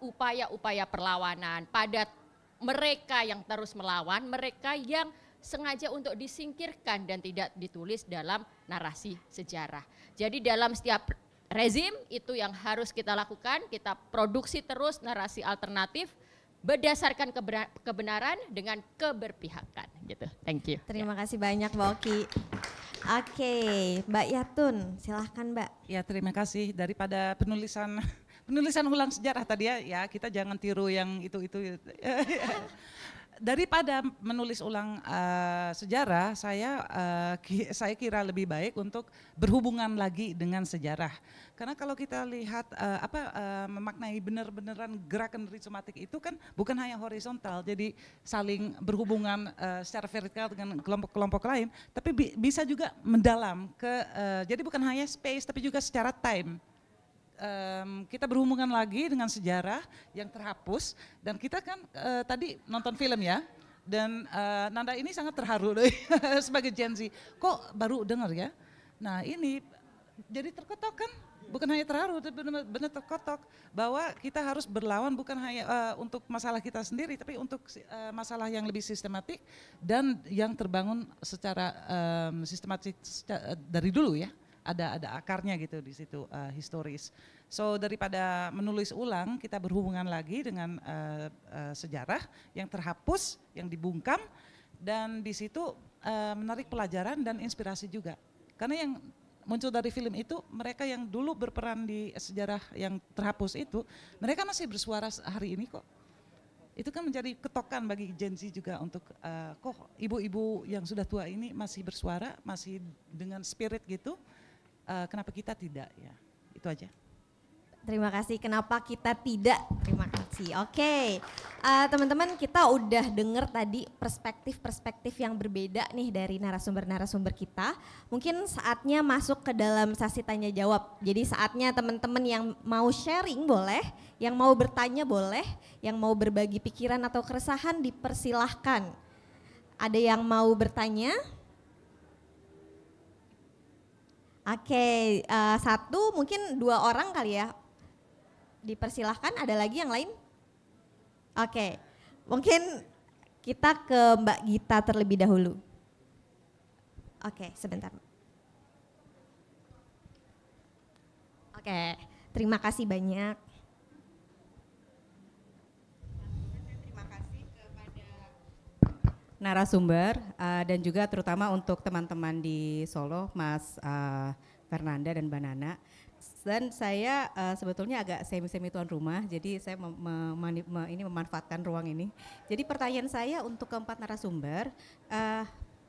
upaya-upaya perlawanan, pada mereka yang terus melawan, mereka yang sengaja untuk disingkirkan dan tidak ditulis dalam narasi sejarah. Jadi dalam setiap rezim itu yang harus kita lakukan, kita produksi terus narasi alternatif berdasarkan kebenaran dengan keberpihakan gitu. Thank you. Terima kasih banyak Mbak Oki. Oke, Mbak Yatun, silahkan Mbak. Ya terima kasih. Daripada penulisan ulang sejarah tadi ya kita jangan tiru yang itu. Daripada menulis ulang sejarah, saya kira lebih baik untuk berhubungan lagi dengan sejarah. Karena kalau kita lihat memaknai benar-benaran gerakan rizomatoik itu kan bukan hanya horizontal, jadi saling berhubungan secara vertikal dengan kelompok-kelompok lain, tapi bisa juga mendalam ke, jadi bukan hanya space tapi juga secara time. kita berhubungan lagi dengan sejarah yang terhapus dan kita kan tadi nonton film ya. Dan Nanda ini sangat terharu sebagai Gen Z. Kok baru dengar ya? Nah ini jadi terketok kan? Bukan hanya terharu, tapi benar-benar terketok bahwa kita harus berlawan bukan hanya untuk masalah kita sendiri, tapi untuk masalah yang lebih sistematik dan yang terbangun secara sistematik dari dulu ya. Ada akarnya gitu di situ historis. So daripada menulis ulang, kita berhubungan lagi dengan sejarah yang terhapus, yang dibungkam, dan di situ menarik pelajaran dan inspirasi juga. Karena yang muncul dari film itu, mereka yang dulu berperan di sejarah yang terhapus itu, mereka masih bersuara hari ini kok. Itu kan menjadi ketokan bagi Gen Z juga untuk kok ibu-ibu yang sudah tua ini masih bersuara, masih dengan spirit gitu, kenapa kita tidak ya, itu aja. Terima kasih. Kenapa kita tidak? Terima kasih. Oke, teman-teman, kita udah dengar tadi perspektif-perspektif yang berbeda nih dari narasumber-narasumber kita. Mungkin saatnya masuk ke dalam sesi tanya jawab. Jadi saatnya teman-teman yang mau sharing boleh, yang mau bertanya boleh, yang mau berbagi pikiran atau keresahan dipersilahkan. Ada yang mau bertanya? Oke, satu mungkin 2 orang kali ya. Dipersilahkan, ada lagi yang lain? Oke, mungkin kita ke Mbak Gita terlebih dahulu. Oke, sebentar. Oke, terima kasih banyak. Terima kasih kepada narasumber dan juga terutama untuk teman-teman di Solo, Mas Fernanda dan Mbak Nana. Dan saya sebetulnya agak semi tuan rumah, jadi saya memanfaatkan ruang ini. Jadi pertanyaan saya untuk keempat narasumber,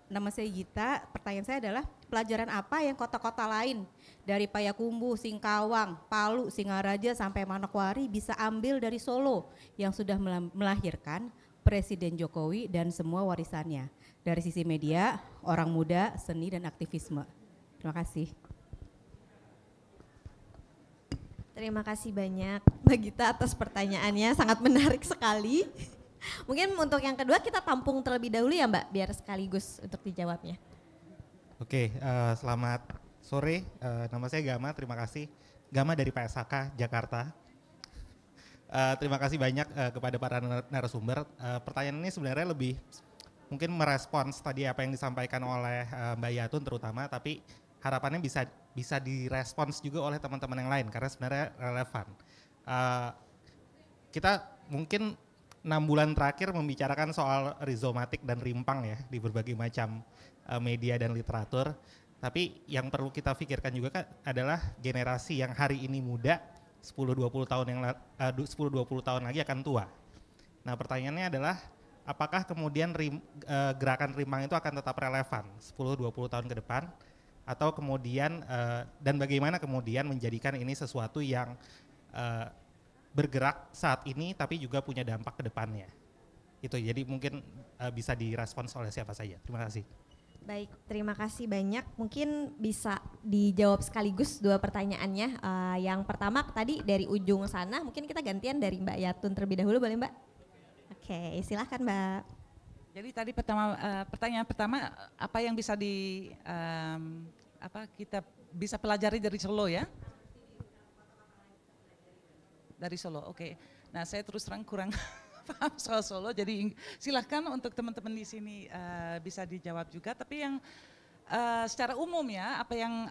nama saya Gita, pertanyaan saya adalah pelajaran apa yang kota-kota lain dari Payakumbuh, Singkawang, Palu, Singaraja sampai Manokwari bisa ambil dari Solo yang sudah melahirkan Presiden Jokowi dan semua warisannya dari sisi media, orang muda, seni dan aktivisme. Terima kasih. Terima kasih banyak Mbak Gita atas pertanyaannya, sangat menarik sekali. Mungkin untuk yang kedua kita tampung terlebih dahulu ya Mbak, biar sekaligus untuk dijawabnya. Oke, selamat sore, nama saya Gama, terima kasih. Gama dari PSHK Jakarta. Terima kasih banyak kepada para narasumber. Pertanyaan ini sebenarnya lebih mungkin merespons tadi apa yang disampaikan oleh Mbak Yatun terutama, tapi harapannya bisa direspons juga oleh teman-teman yang lain karena sebenarnya relevan. Kita mungkin 6 bulan terakhir membicarakan soal rizomatik dan rimpang ya di berbagai macam media dan literatur. Tapi yang perlu kita pikirkan juga kan adalah generasi yang hari ini muda, 10-20 tahun lagi akan tua. Nah pertanyaannya adalah apakah kemudian gerakan rimpang itu akan tetap relevan 10-20 tahun ke depan? Atau kemudian dan bagaimana kemudian menjadikan ini sesuatu yang bergerak saat ini tapi juga punya dampak ke depannya. Itu jadi mungkin bisa direspons oleh siapa saja. Terima kasih. Baik, terima kasih banyak. Mungkin bisa dijawab sekaligus 2 pertanyaannya. Yang pertama tadi dari ujung sana, mungkin kita gantian dari Mbak Yatun terlebih dahulu boleh Mbak? Oke, silahkan Mbak. Jadi tadi pertanyaan pertama apa yang bisa kita bisa pelajari dari Solo ya? Dari Solo, oke. Nah saya terus terang kurang paham soal Solo, jadi silahkan untuk teman-teman di sini bisa dijawab juga. Tapi yang secara umum ya, apa yang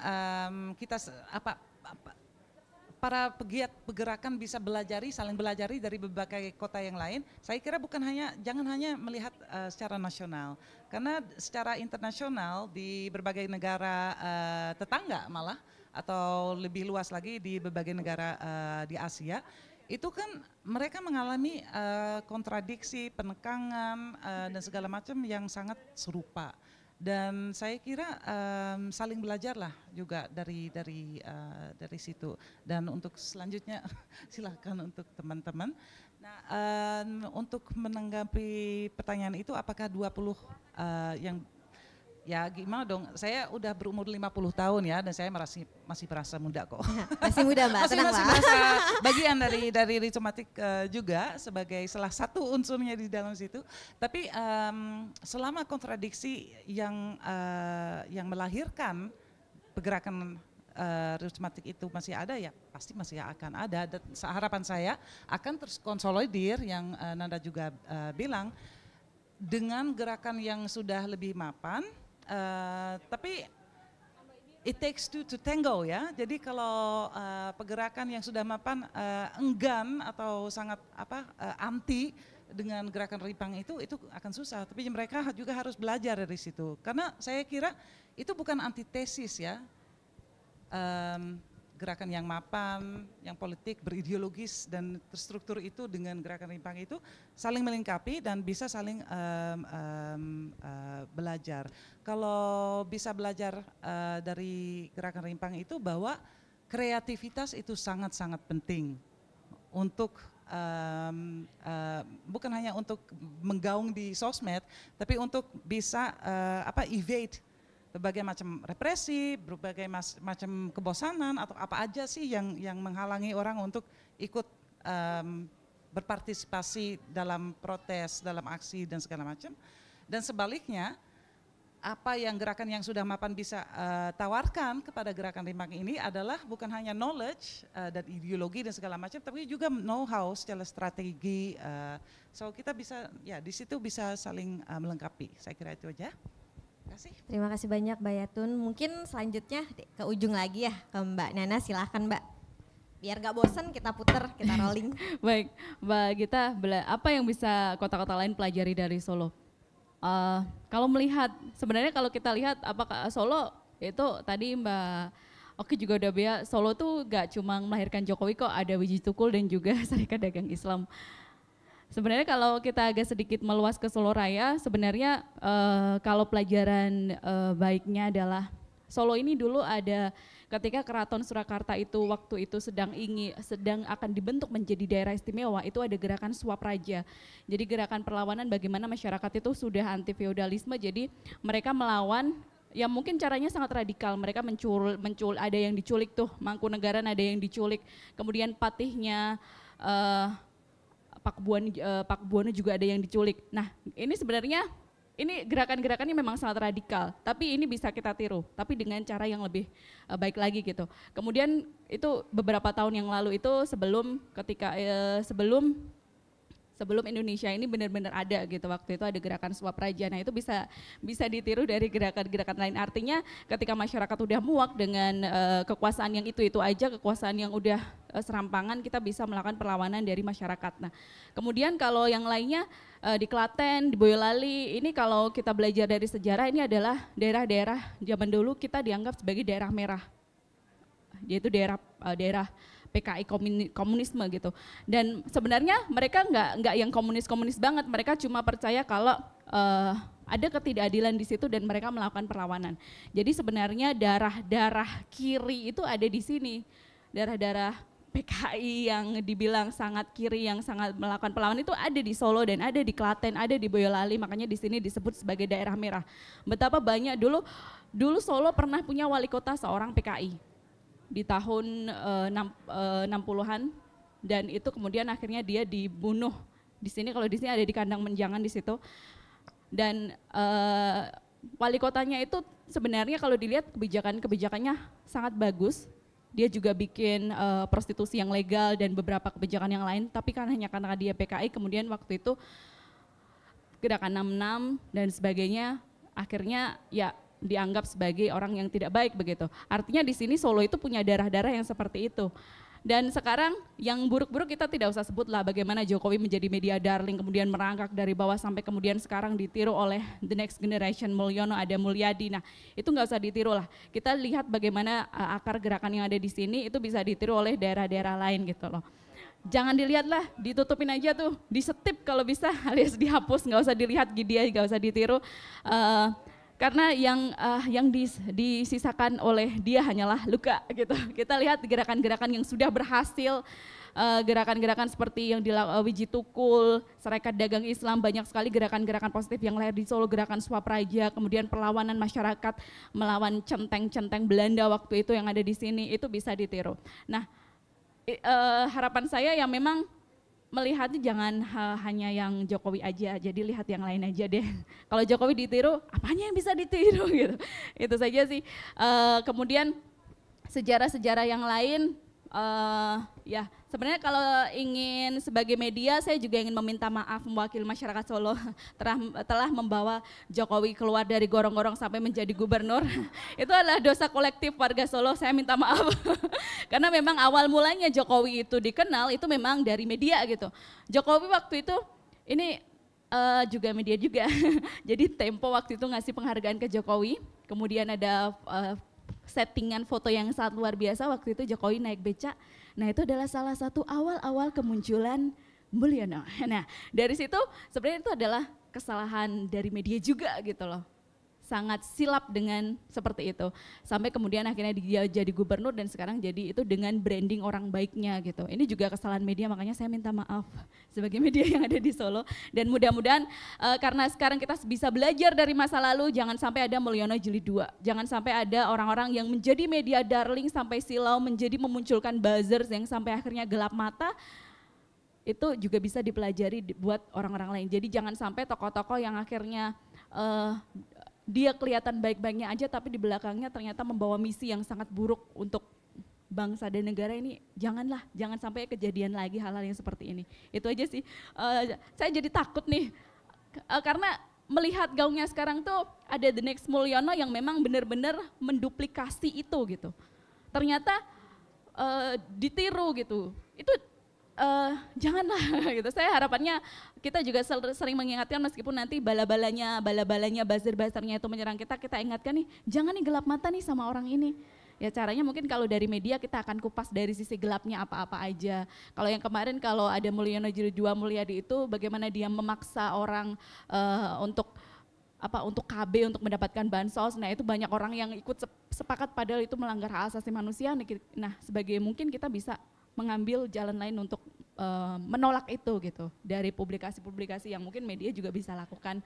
para pegiat pergerakan bisa saling belajari dari berbagai kota yang lain. Saya kira jangan hanya melihat secara nasional, karena secara internasional di berbagai negara tetangga malah, atau lebih luas lagi di berbagai negara di Asia, itu kan mereka mengalami kontradiksi, penekangan dan segala macam yang sangat serupa. Dan saya kira saling belajarlah juga dari situ. Dan untuk selanjutnya silakan untuk teman-teman. Nah, untuk menanggapi pertanyaan itu, apakah 20 yang Ya gimana dong, saya udah berumur 50 tahun ya dan saya masih merasa muda kok. Masih muda Mbak, masih tenang Mbak. merasa bagian dari Rhizomatic juga sebagai salah satu unsurnya di dalam situ. Tapi selama kontradiksi yang melahirkan pergerakan Rhizomatic itu masih ada ya pasti masih akan ada. Dan harapan saya akan terus konsolidir yang Nanda juga bilang dengan gerakan yang sudah lebih mapan. Tapi it takes two to tango ya. Jadi kalau pergerakan yang sudah mapan enggan atau sangat anti dengan gerakan rimpang itu akan susah. Tapi mereka juga harus belajar dari situ. Karena saya kira itu bukan antitesis ya. Gerakan yang mapan, yang politik, berideologis dan terstruktur itu dengan gerakan rimpang itu saling melengkapi dan bisa saling belajar. Kalau bisa belajar dari gerakan rimpang itu bahwa kreativitas itu sangat-sangat penting untuk bukan hanya untuk menggaung di sosmed, tapi untuk bisa evade berbagai macam represi, berbagai macam kebosanan atau apa aja sih yang menghalangi orang untuk ikut berpartisipasi dalam protes, dalam aksi dan segala macam. Dan sebaliknya, apa yang gerakan yang sudah mapan bisa tawarkan kepada gerakan rimpang ini adalah bukan hanya knowledge dan ideologi dan segala macam, tapi juga know-how secara strategi. So kita bisa ya di situ bisa saling melengkapi. Saya kira itu aja. Terima kasih banyak Mbak Yatun. Mungkin selanjutnya ke ujung lagi ya ke Mbak Nana, silahkan Mbak. Biar gak bosen kita puter, kita rolling. Baik Mbak Gita, apa yang bisa kota-kota lain pelajari dari Solo? Kalau melihat, sebenarnya kalau kita lihat apakah Solo itu tadi Mbak Oki juga udah bilang Solo tuh gak cuma melahirkan Jokowi kok, ada Wiji Tukul dan juga Serikat Dagang Islam. Sebenarnya kalau kita agak sedikit meluas ke Solo Raya, sebenarnya kalau pelajaran baiknya adalah Solo ini dulu ada ketika Keraton Surakarta itu waktu itu sedang akan dibentuk menjadi daerah istimewa, itu ada gerakan suap raja. Jadi gerakan perlawanan bagaimana masyarakat itu sudah anti feodalisme, jadi mereka melawan. Ya mungkin caranya sangat radikal, mereka mencul ada yang diculik tuh, Mangkunegaran ada yang diculik, kemudian patihnya Pak Buwono juga ada yang diculik. Nah ini sebenarnya ini gerakan-gerakannya memang sangat radikal, tapi ini bisa kita tiru, tapi dengan cara yang lebih baik lagi gitu. Kemudian itu beberapa tahun yang lalu itu sebelum Indonesia ini benar-benar ada gitu, waktu itu ada gerakan suap raja. Nah itu bisa ditiru dari gerakan-gerakan lain. Artinya ketika masyarakat udah muak dengan kekuasaan yang itu aja, kekuasaan yang udah serampangan, kita bisa melakukan perlawanan dari masyarakat. Nah kemudian kalau yang lainnya di Klaten, di Boyolali, ini kalau kita belajar dari sejarah, ini adalah daerah-daerah zaman dulu kita dianggap sebagai daerah merah, yaitu daerah PKI komunisme gitu. Dan sebenarnya mereka nggak yang komunis banget, mereka cuma percaya kalau ada ketidakadilan di situ dan mereka melakukan perlawanan. Jadi sebenarnya darah kiri itu ada di sini, darah PKI yang dibilang sangat kiri, yang sangat melakukan perlawanan itu ada di Solo dan ada di Klaten, ada di Boyolali, makanya di sini disebut sebagai daerah merah. Betapa banyak dulu Solo pernah punya wali kota seorang PKI di tahun 60-an dan itu kemudian akhirnya dia dibunuh di sini. Kalau di sini ada di Kandang Menjangan di situ. Dan wali kotanya itu sebenarnya kalau dilihat kebijakannya sangat bagus. Dia juga bikin prostitusi yang legal dan beberapa kebijakan yang lain, tapi kan hanya karena dia PKI kemudian waktu itu gerakan 66 dan sebagainya akhirnya ya dianggap sebagai orang yang tidak baik begitu. Artinya di sini Solo itu punya darah-darah yang seperti itu. Dan sekarang yang buruk-buruk kita tidak usah sebut lah, bagaimana Jokowi menjadi media darling kemudian merangkak dari bawah sampai kemudian sekarang ditiru oleh the next generation, Mulyono, ada Mulyadi. Nah itu nggak usah ditiru lah, kita lihat bagaimana akar gerakan yang ada di sini itu bisa ditiru oleh daerah-daerah lain gitu loh. Jangan dilihat lah, ditutupin aja tuh, disetip kalau bisa alias dihapus, nggak usah dilihat, dia nggak usah ditiru. karena yang disisakan oleh dia hanyalah luka gitu. Kita lihat gerakan-gerakan yang sudah berhasil, gerakan-gerakan seperti yang dilakukan Wiji Tukul, Serikat Dagang Islam, banyak sekali gerakan-gerakan positif yang lahir di Solo, gerakan Swapraja, kemudian perlawanan masyarakat melawan centeng-centeng Belanda waktu itu yang ada di sini, itu bisa ditiru. Nah, harapan saya yang memang melihatnya jangan hanya yang Jokowi aja, jadi lihat yang lain aja deh. Kalau Jokowi ditiru, apanya yang bisa ditiru gitu. Itu saja sih. Kemudian sejarah-sejarah yang lain, ya sebenarnya kalau ingin sebagai media, saya juga ingin meminta maaf mewakili masyarakat Solo telah membawa Jokowi keluar dari gorong-gorong sampai menjadi gubernur. Itu adalah dosa kolektif warga Solo, saya minta maaf. Karena memang awal mulanya Jokowi itu dikenal itu memang dari media gitu. Jokowi waktu itu, ini juga media juga. Jadi Tempo waktu itu ngasih penghargaan ke Jokowi, kemudian ada settingan foto yang sangat luar biasa waktu itu Jokowi naik beca. Nah itu adalah salah satu awal-awal kemunculan Mulyono. Nah dari situ sebenarnya itu adalah kesalahan dari media juga gitu loh. Sangat silap dengan seperti itu. Sampai kemudian akhirnya dia jadi gubernur dan sekarang jadi itu dengan branding orang baiknya gitu. Ini juga kesalahan media, makanya saya minta maaf sebagai media yang ada di Solo. Dan mudah-mudahan karena sekarang kita bisa belajar dari masa lalu, jangan sampai ada Mulyono Jilid 2. Jangan sampai ada orang-orang yang menjadi media darling sampai silau, menjadi memunculkan buzzer yang sampai akhirnya gelap mata. Itu juga bisa dipelajari buat orang-orang lain. Jadi jangan sampai tokoh-tokoh yang akhirnya dia kelihatan baik-baiknya aja tapi di belakangnya ternyata membawa misi yang sangat buruk untuk bangsa dan negara ini. Janganlah, jangan sampai kejadian lagi hal-hal yang seperti ini. Itu aja sih, saya jadi takut nih karena melihat gaungnya sekarang tuh ada the next Mulyono yang memang benar-benar menduplikasi itu gitu. Ternyata ditiru gitu, itu janganlah gitu. Saya harapannya kita juga sering mengingatkan meskipun nanti bala-balanya buzzer-buzzernya itu menyerang kita ingatkan nih, jangan nih gelap mata nih sama orang ini. Ya caranya mungkin kalau dari media kita akan kupas dari sisi gelapnya apa-apa aja. Kalau yang kemarin kalau ada Mulyono Jilid 2 Mulyadi itu bagaimana dia memaksa orang untuk KB untuk mendapatkan bansos. Nah itu banyak orang yang ikut sepakat padahal itu melanggar hak asasi manusia. Nah sebagai mungkin kita bisa mengambil jalan lain untuk menolak itu gitu dari publikasi-publikasi yang mungkin media juga bisa lakukan.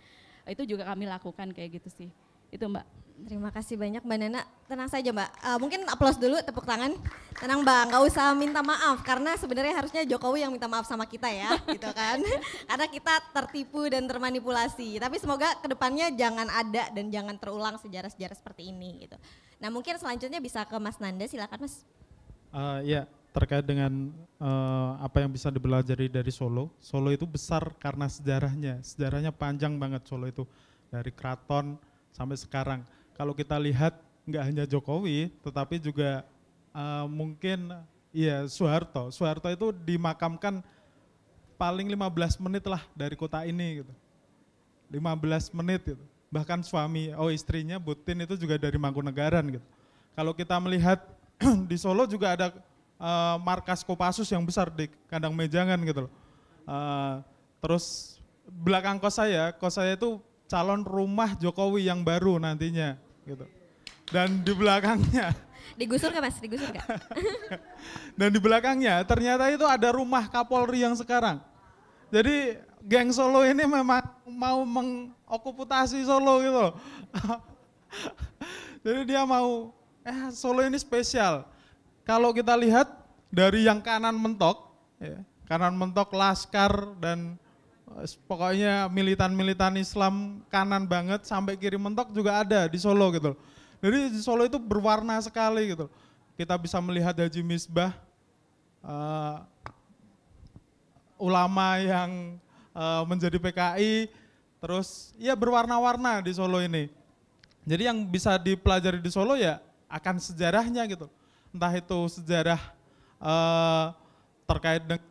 Itu juga kami lakukan kayak gitu sih. Itu Mbak. Terima kasih banyak Mbak Nana. Tenang saja Mbak, mungkin aplaus dulu, tepuk tangan. Tenang Mbak, nggak usah minta maaf karena sebenarnya harusnya Jokowi yang minta maaf sama kita ya gitu kan. Karena kita tertipu dan termanipulasi. Tapi semoga kedepannya jangan ada dan jangan terulang sejarah-sejarah seperti ini gitu. Nah mungkin selanjutnya bisa ke Mas Nanda, silakan Mas. Ya, terkait dengan apa yang bisa dipelajari dari Solo. Solo itu besar karena sejarahnya panjang banget Solo itu. Dari keraton sampai sekarang. Kalau kita lihat nggak hanya Jokowi, tetapi juga mungkin ya Soeharto. Soeharto itu dimakamkan paling 15 menit lah dari kota ini gitu. 15 menit gitu. Bahkan istrinya Butin itu juga dari Mangkunegaran gitu. Kalau kita melihat di Solo juga ada markas Kopassus yang besar di Kandang Mejangan gitu loh. Terus belakang kos saya itu calon rumah Jokowi yang baru nantinya gitu. Dan di belakangnya digusur nggak Mas? Digusur nggak? Dan di belakangnya ternyata itu ada rumah Kapolri yang sekarang. Jadi geng Solo ini memang mau mengokupasi Solo gitu loh. Jadi dia mau Solo ini spesial. Kalau kita lihat dari yang kanan mentok, ya, kanan mentok Laskar dan pokoknya militan-militan Islam kanan banget sampai kiri mentok juga ada di Solo gitu. Jadi di Solo itu berwarna sekali gitu. Kita bisa melihat Haji Misbah, ulama yang menjadi PKI, terus ya berwarna-warna di Solo ini. Jadi yang bisa dipelajari di Solo ya akan sejarahnya gitu. Entah itu sejarah terkait dengan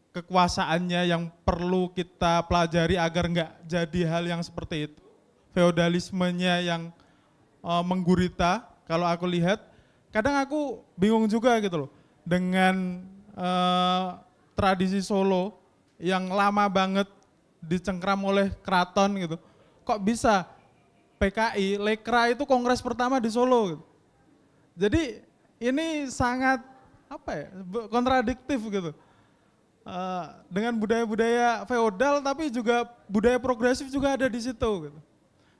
kekuasaannya yang perlu kita pelajari agar nggak jadi hal yang seperti itu. Feodalismenya yang menggurita, kalau aku lihat, kadang aku bingung juga gitu loh. Dengan tradisi Solo yang lama banget dicengkram oleh keraton gitu. Kok bisa PKI, Lekra itu kongres pertama di Solo. Gitu. Jadi ini sangat kontradiktif gitu. Dengan budaya-budaya feodal tapi juga budaya progresif juga ada di situ gitu.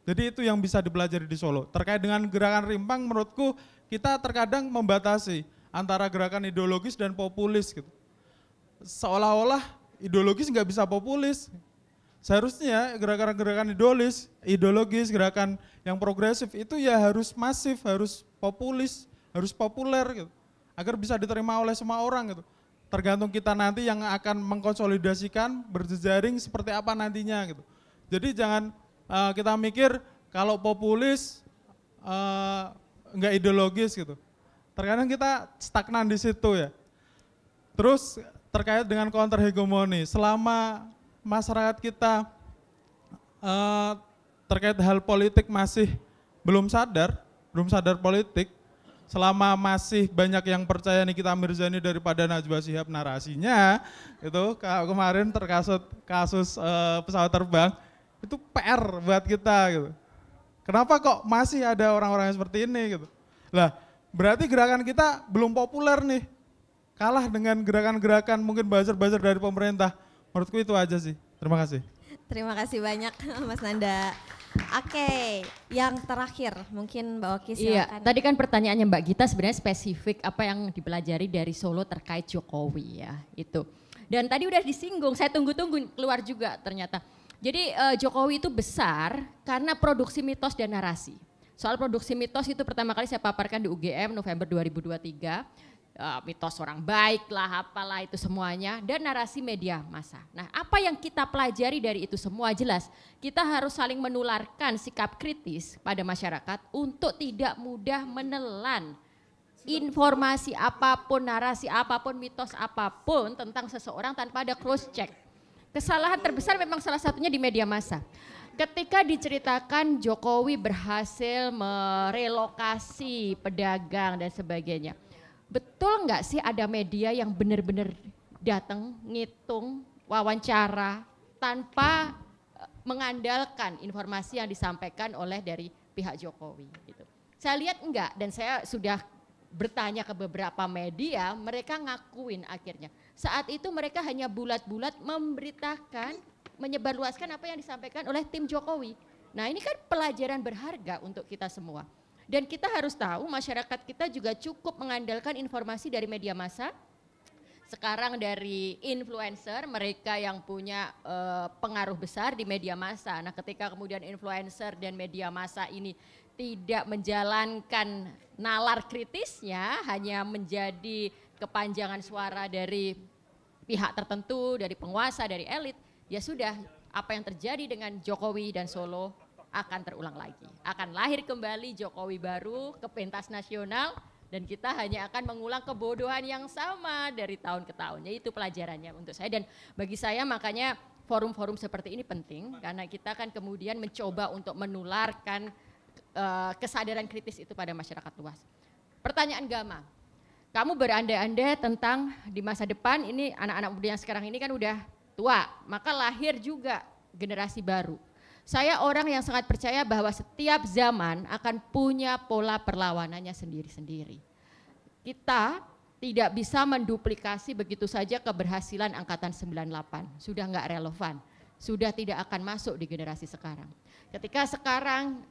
Jadi itu yang bisa dipelajari di Solo. Terkait dengan gerakan rimpang menurutku kita terkadang membatasi antara gerakan ideologis dan populis gitu. Seolah-olah ideologis nggak bisa populis. Seharusnya gerakan-gerakan ideologis, gerakan yang progresif itu ya harus masif, harus populis, harus populer gitu. Agar bisa diterima oleh semua orang gitu. Tergantung kita nanti yang akan mengkonsolidasikan berjejaring seperti apa nantinya gitu. Jadi jangan kita mikir kalau populis enggak ideologis gitu. Terkadang kita stagnan di situ ya. Terus terkait dengan counter hegemoni, selama masyarakat kita terkait hal politik masih belum sadar politik, selama masih banyak yang percaya Nikita Mirzani daripada Najwa Shihab narasinya, itu kemarin kasus pesawat terbang, itu PR buat kita gitu. Kenapa kok masih ada orang-orang yang seperti ini gitu. Lah, berarti gerakan kita belum populer nih. Kalah dengan gerakan-gerakan mungkin buzzer-buzzer dari pemerintah. Menurutku itu aja sih. Terima kasih. Terima kasih banyak Mas Nanda. Oke, yang terakhir mungkin Mbak Oki silakan. Iya, tadi kan pertanyaannya Mbak Gita sebenarnya spesifik apa yang dipelajari dari Solo terkait Jokowi ya, itu. Dan tadi udah disinggung, saya tunggu-tunggu keluar juga ternyata. Jadi Jokowi itu besar karena produksi mitos dan narasi. Soal produksi mitos itu pertama kali saya paparkan di UGM November 2023. Mitos orang baik lah, apalah itu semuanya, dan narasi media massa. Nah, apa yang kita pelajari dari itu semua jelas, kita harus saling menularkan sikap kritis pada masyarakat untuk tidak mudah menelan informasi apapun, narasi apapun, mitos apapun tentang seseorang tanpa ada cross check. Kesalahan terbesar memang salah satunya di media massa. Ketika diceritakan Jokowi berhasil merelokasi pedagang dan sebagainya, betul nggak sih ada media yang benar-benar datang, ngitung, wawancara tanpa mengandalkan informasi yang disampaikan oleh dari pihak Jokowi gitu. Saya lihat enggak, dan saya sudah bertanya ke beberapa media, mereka ngakuin akhirnya. Saat itu mereka hanya bulat-bulat memberitakan, menyebarluaskan apa yang disampaikan oleh tim Jokowi. Nah, ini kan pelajaran berharga untuk kita semua. Dan kita harus tahu masyarakat kita juga cukup mengandalkan informasi dari media massa. Sekarang dari influencer, mereka yang punya pengaruh besar di media massa. Nah, ketika kemudian influencer dan media massa ini tidak menjalankan nalar kritisnya, hanya menjadi kepanjangan suara dari pihak tertentu, dari penguasa, dari elit, ya sudah, apa yang terjadi dengan Jokowi dan Solo akan terulang lagi. Akan lahir kembali Jokowi baru ke pentas nasional dan kita hanya akan mengulang kebodohan yang sama dari tahun ke tahun. Jadi itu pelajarannya untuk saya, dan bagi saya makanya forum-forum seperti ini penting karena kita kan kemudian mencoba untuk menularkan kesadaran kritis itu pada masyarakat luas. Pertanyaan Gama, kamu berandai-andai tentang di masa depan ini anak-anak muda yang sekarang ini kan udah tua, maka lahir juga generasi baru. Saya orang yang sangat percaya bahwa setiap zaman akan punya pola perlawanannya sendiri-sendiri. Kita tidak bisa menduplikasi begitu saja keberhasilan angkatan 98, sudah nggak relevan, sudah tidak akan masuk di generasi sekarang. Ketika sekarang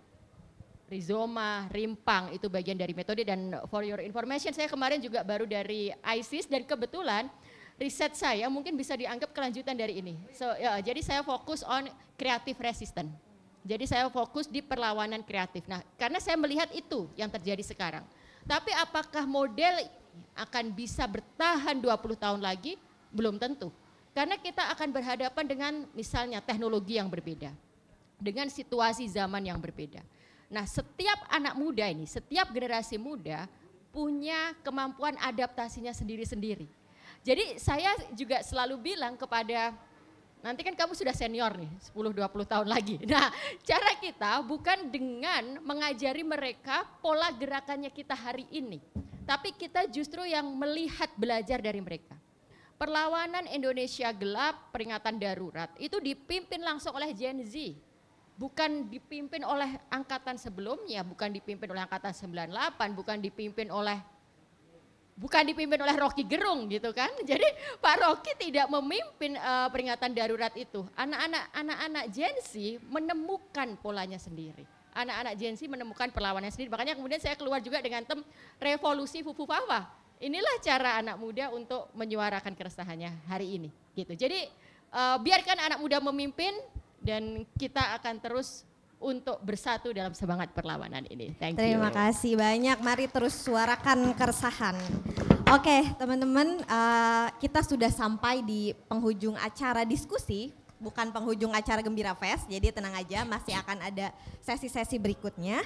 rizoma, rimpang itu bagian dari metode, dan for your information saya kemarin juga baru dari ISIS dan kebetulan riset saya mungkin bisa dianggap kelanjutan dari ini. Jadi saya fokus on creative resistance. Jadi saya fokus di perlawanan kreatif. Nah, karena saya melihat itu yang terjadi sekarang. Tapi apakah model akan bisa bertahan 20 tahun lagi? Belum tentu. Karena kita akan berhadapan dengan misalnya teknologi yang berbeda. Dengan situasi zaman yang berbeda. Nah, setiap anak muda ini, setiap generasi muda punya kemampuan adaptasinya sendiri-sendiri. Jadi saya juga selalu bilang kepada, nanti kan kamu sudah senior nih, 10-20 tahun lagi. Nah, cara kita bukan dengan mengajari mereka pola gerakannya kita hari ini. Tapi kita justru yang melihat, belajar dari mereka. Perlawanan Indonesia Gelap, peringatan darurat, itu dipimpin langsung oleh Gen Z. bukan dipimpin oleh angkatan sebelumnya, bukan dipimpin oleh angkatan 98, bukan dipimpin oleh Rocky Gerung gitu kan. Jadi Pak Rocky tidak memimpin peringatan darurat itu. Anak-anak Gen Z menemukan polanya sendiri. Anak-anak Gen Z menemukan perlawanan sendiri. Makanya kemudian saya keluar juga dengan revolusi Fufufawa. Inilah cara anak muda untuk menyuarakan keresahannya hari ini gitu. Jadi biarkan anak muda memimpin dan kita akan terus untuk bersatu dalam semangat perlawanan ini. Thank you. Terima kasih banyak. Mari terus suarakan keresahan. Oke, teman-teman, kita sudah sampai di penghujung acara diskusi, bukan penghujung acara Gembira Fest. Jadi tenang aja, masih akan ada sesi-sesi berikutnya.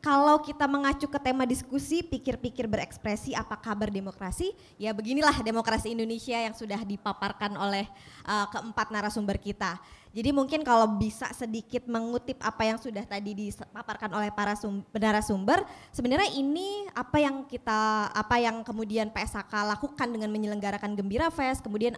Kalau kita mengacu ke tema diskusi, pikir-pikir berekspresi, apa kabar demokrasi? Ya beginilah demokrasi Indonesia yang sudah dipaparkan oleh keempat narasumber kita. Jadi mungkin kalau bisa sedikit mengutip apa yang sudah tadi dipaparkan oleh para narasumber, sebenarnya ini apa yang kemudian PSHK lakukan dengan menyelenggarakan Gembira Fest, kemudian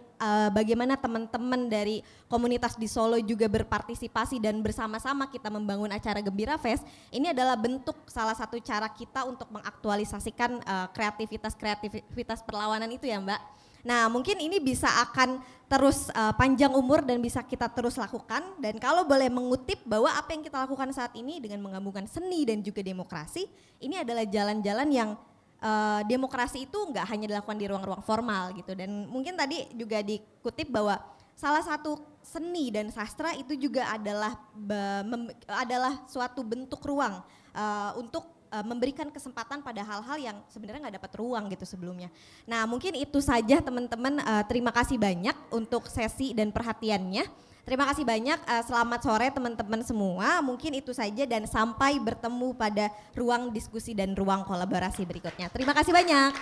bagaimana teman-teman dari komunitas di Solo juga berpartisipasi dan bersama-sama kita membangun acara Gembira Fest. Ini adalah bentuk salah satu cara kita untuk mengaktualisasikan kreativitas perlawanan itu ya Mbak. Nah mungkin ini bisa akan terus panjang umur dan bisa kita terus lakukan, dan kalau boleh mengutip bahwa apa yang kita lakukan saat ini dengan menggabungkan seni dan juga demokrasi, ini adalah jalan-jalan yang demokrasi itu nggak hanya dilakukan di ruang-ruang formal gitu, dan mungkin tadi juga dikutip bahwa salah satu seni dan sastra itu juga adalah suatu bentuk ruang untuk memberikan kesempatan pada hal-hal yang sebenarnya nggak dapat ruang gitu sebelumnya. Nah mungkin itu saja teman-teman, terima kasih banyak untuk sesi dan perhatiannya. Terima kasih banyak, selamat sore teman-teman semua. Mungkin itu saja dan sampai bertemu pada ruang diskusi dan ruang kolaborasi berikutnya. Terima kasih banyak.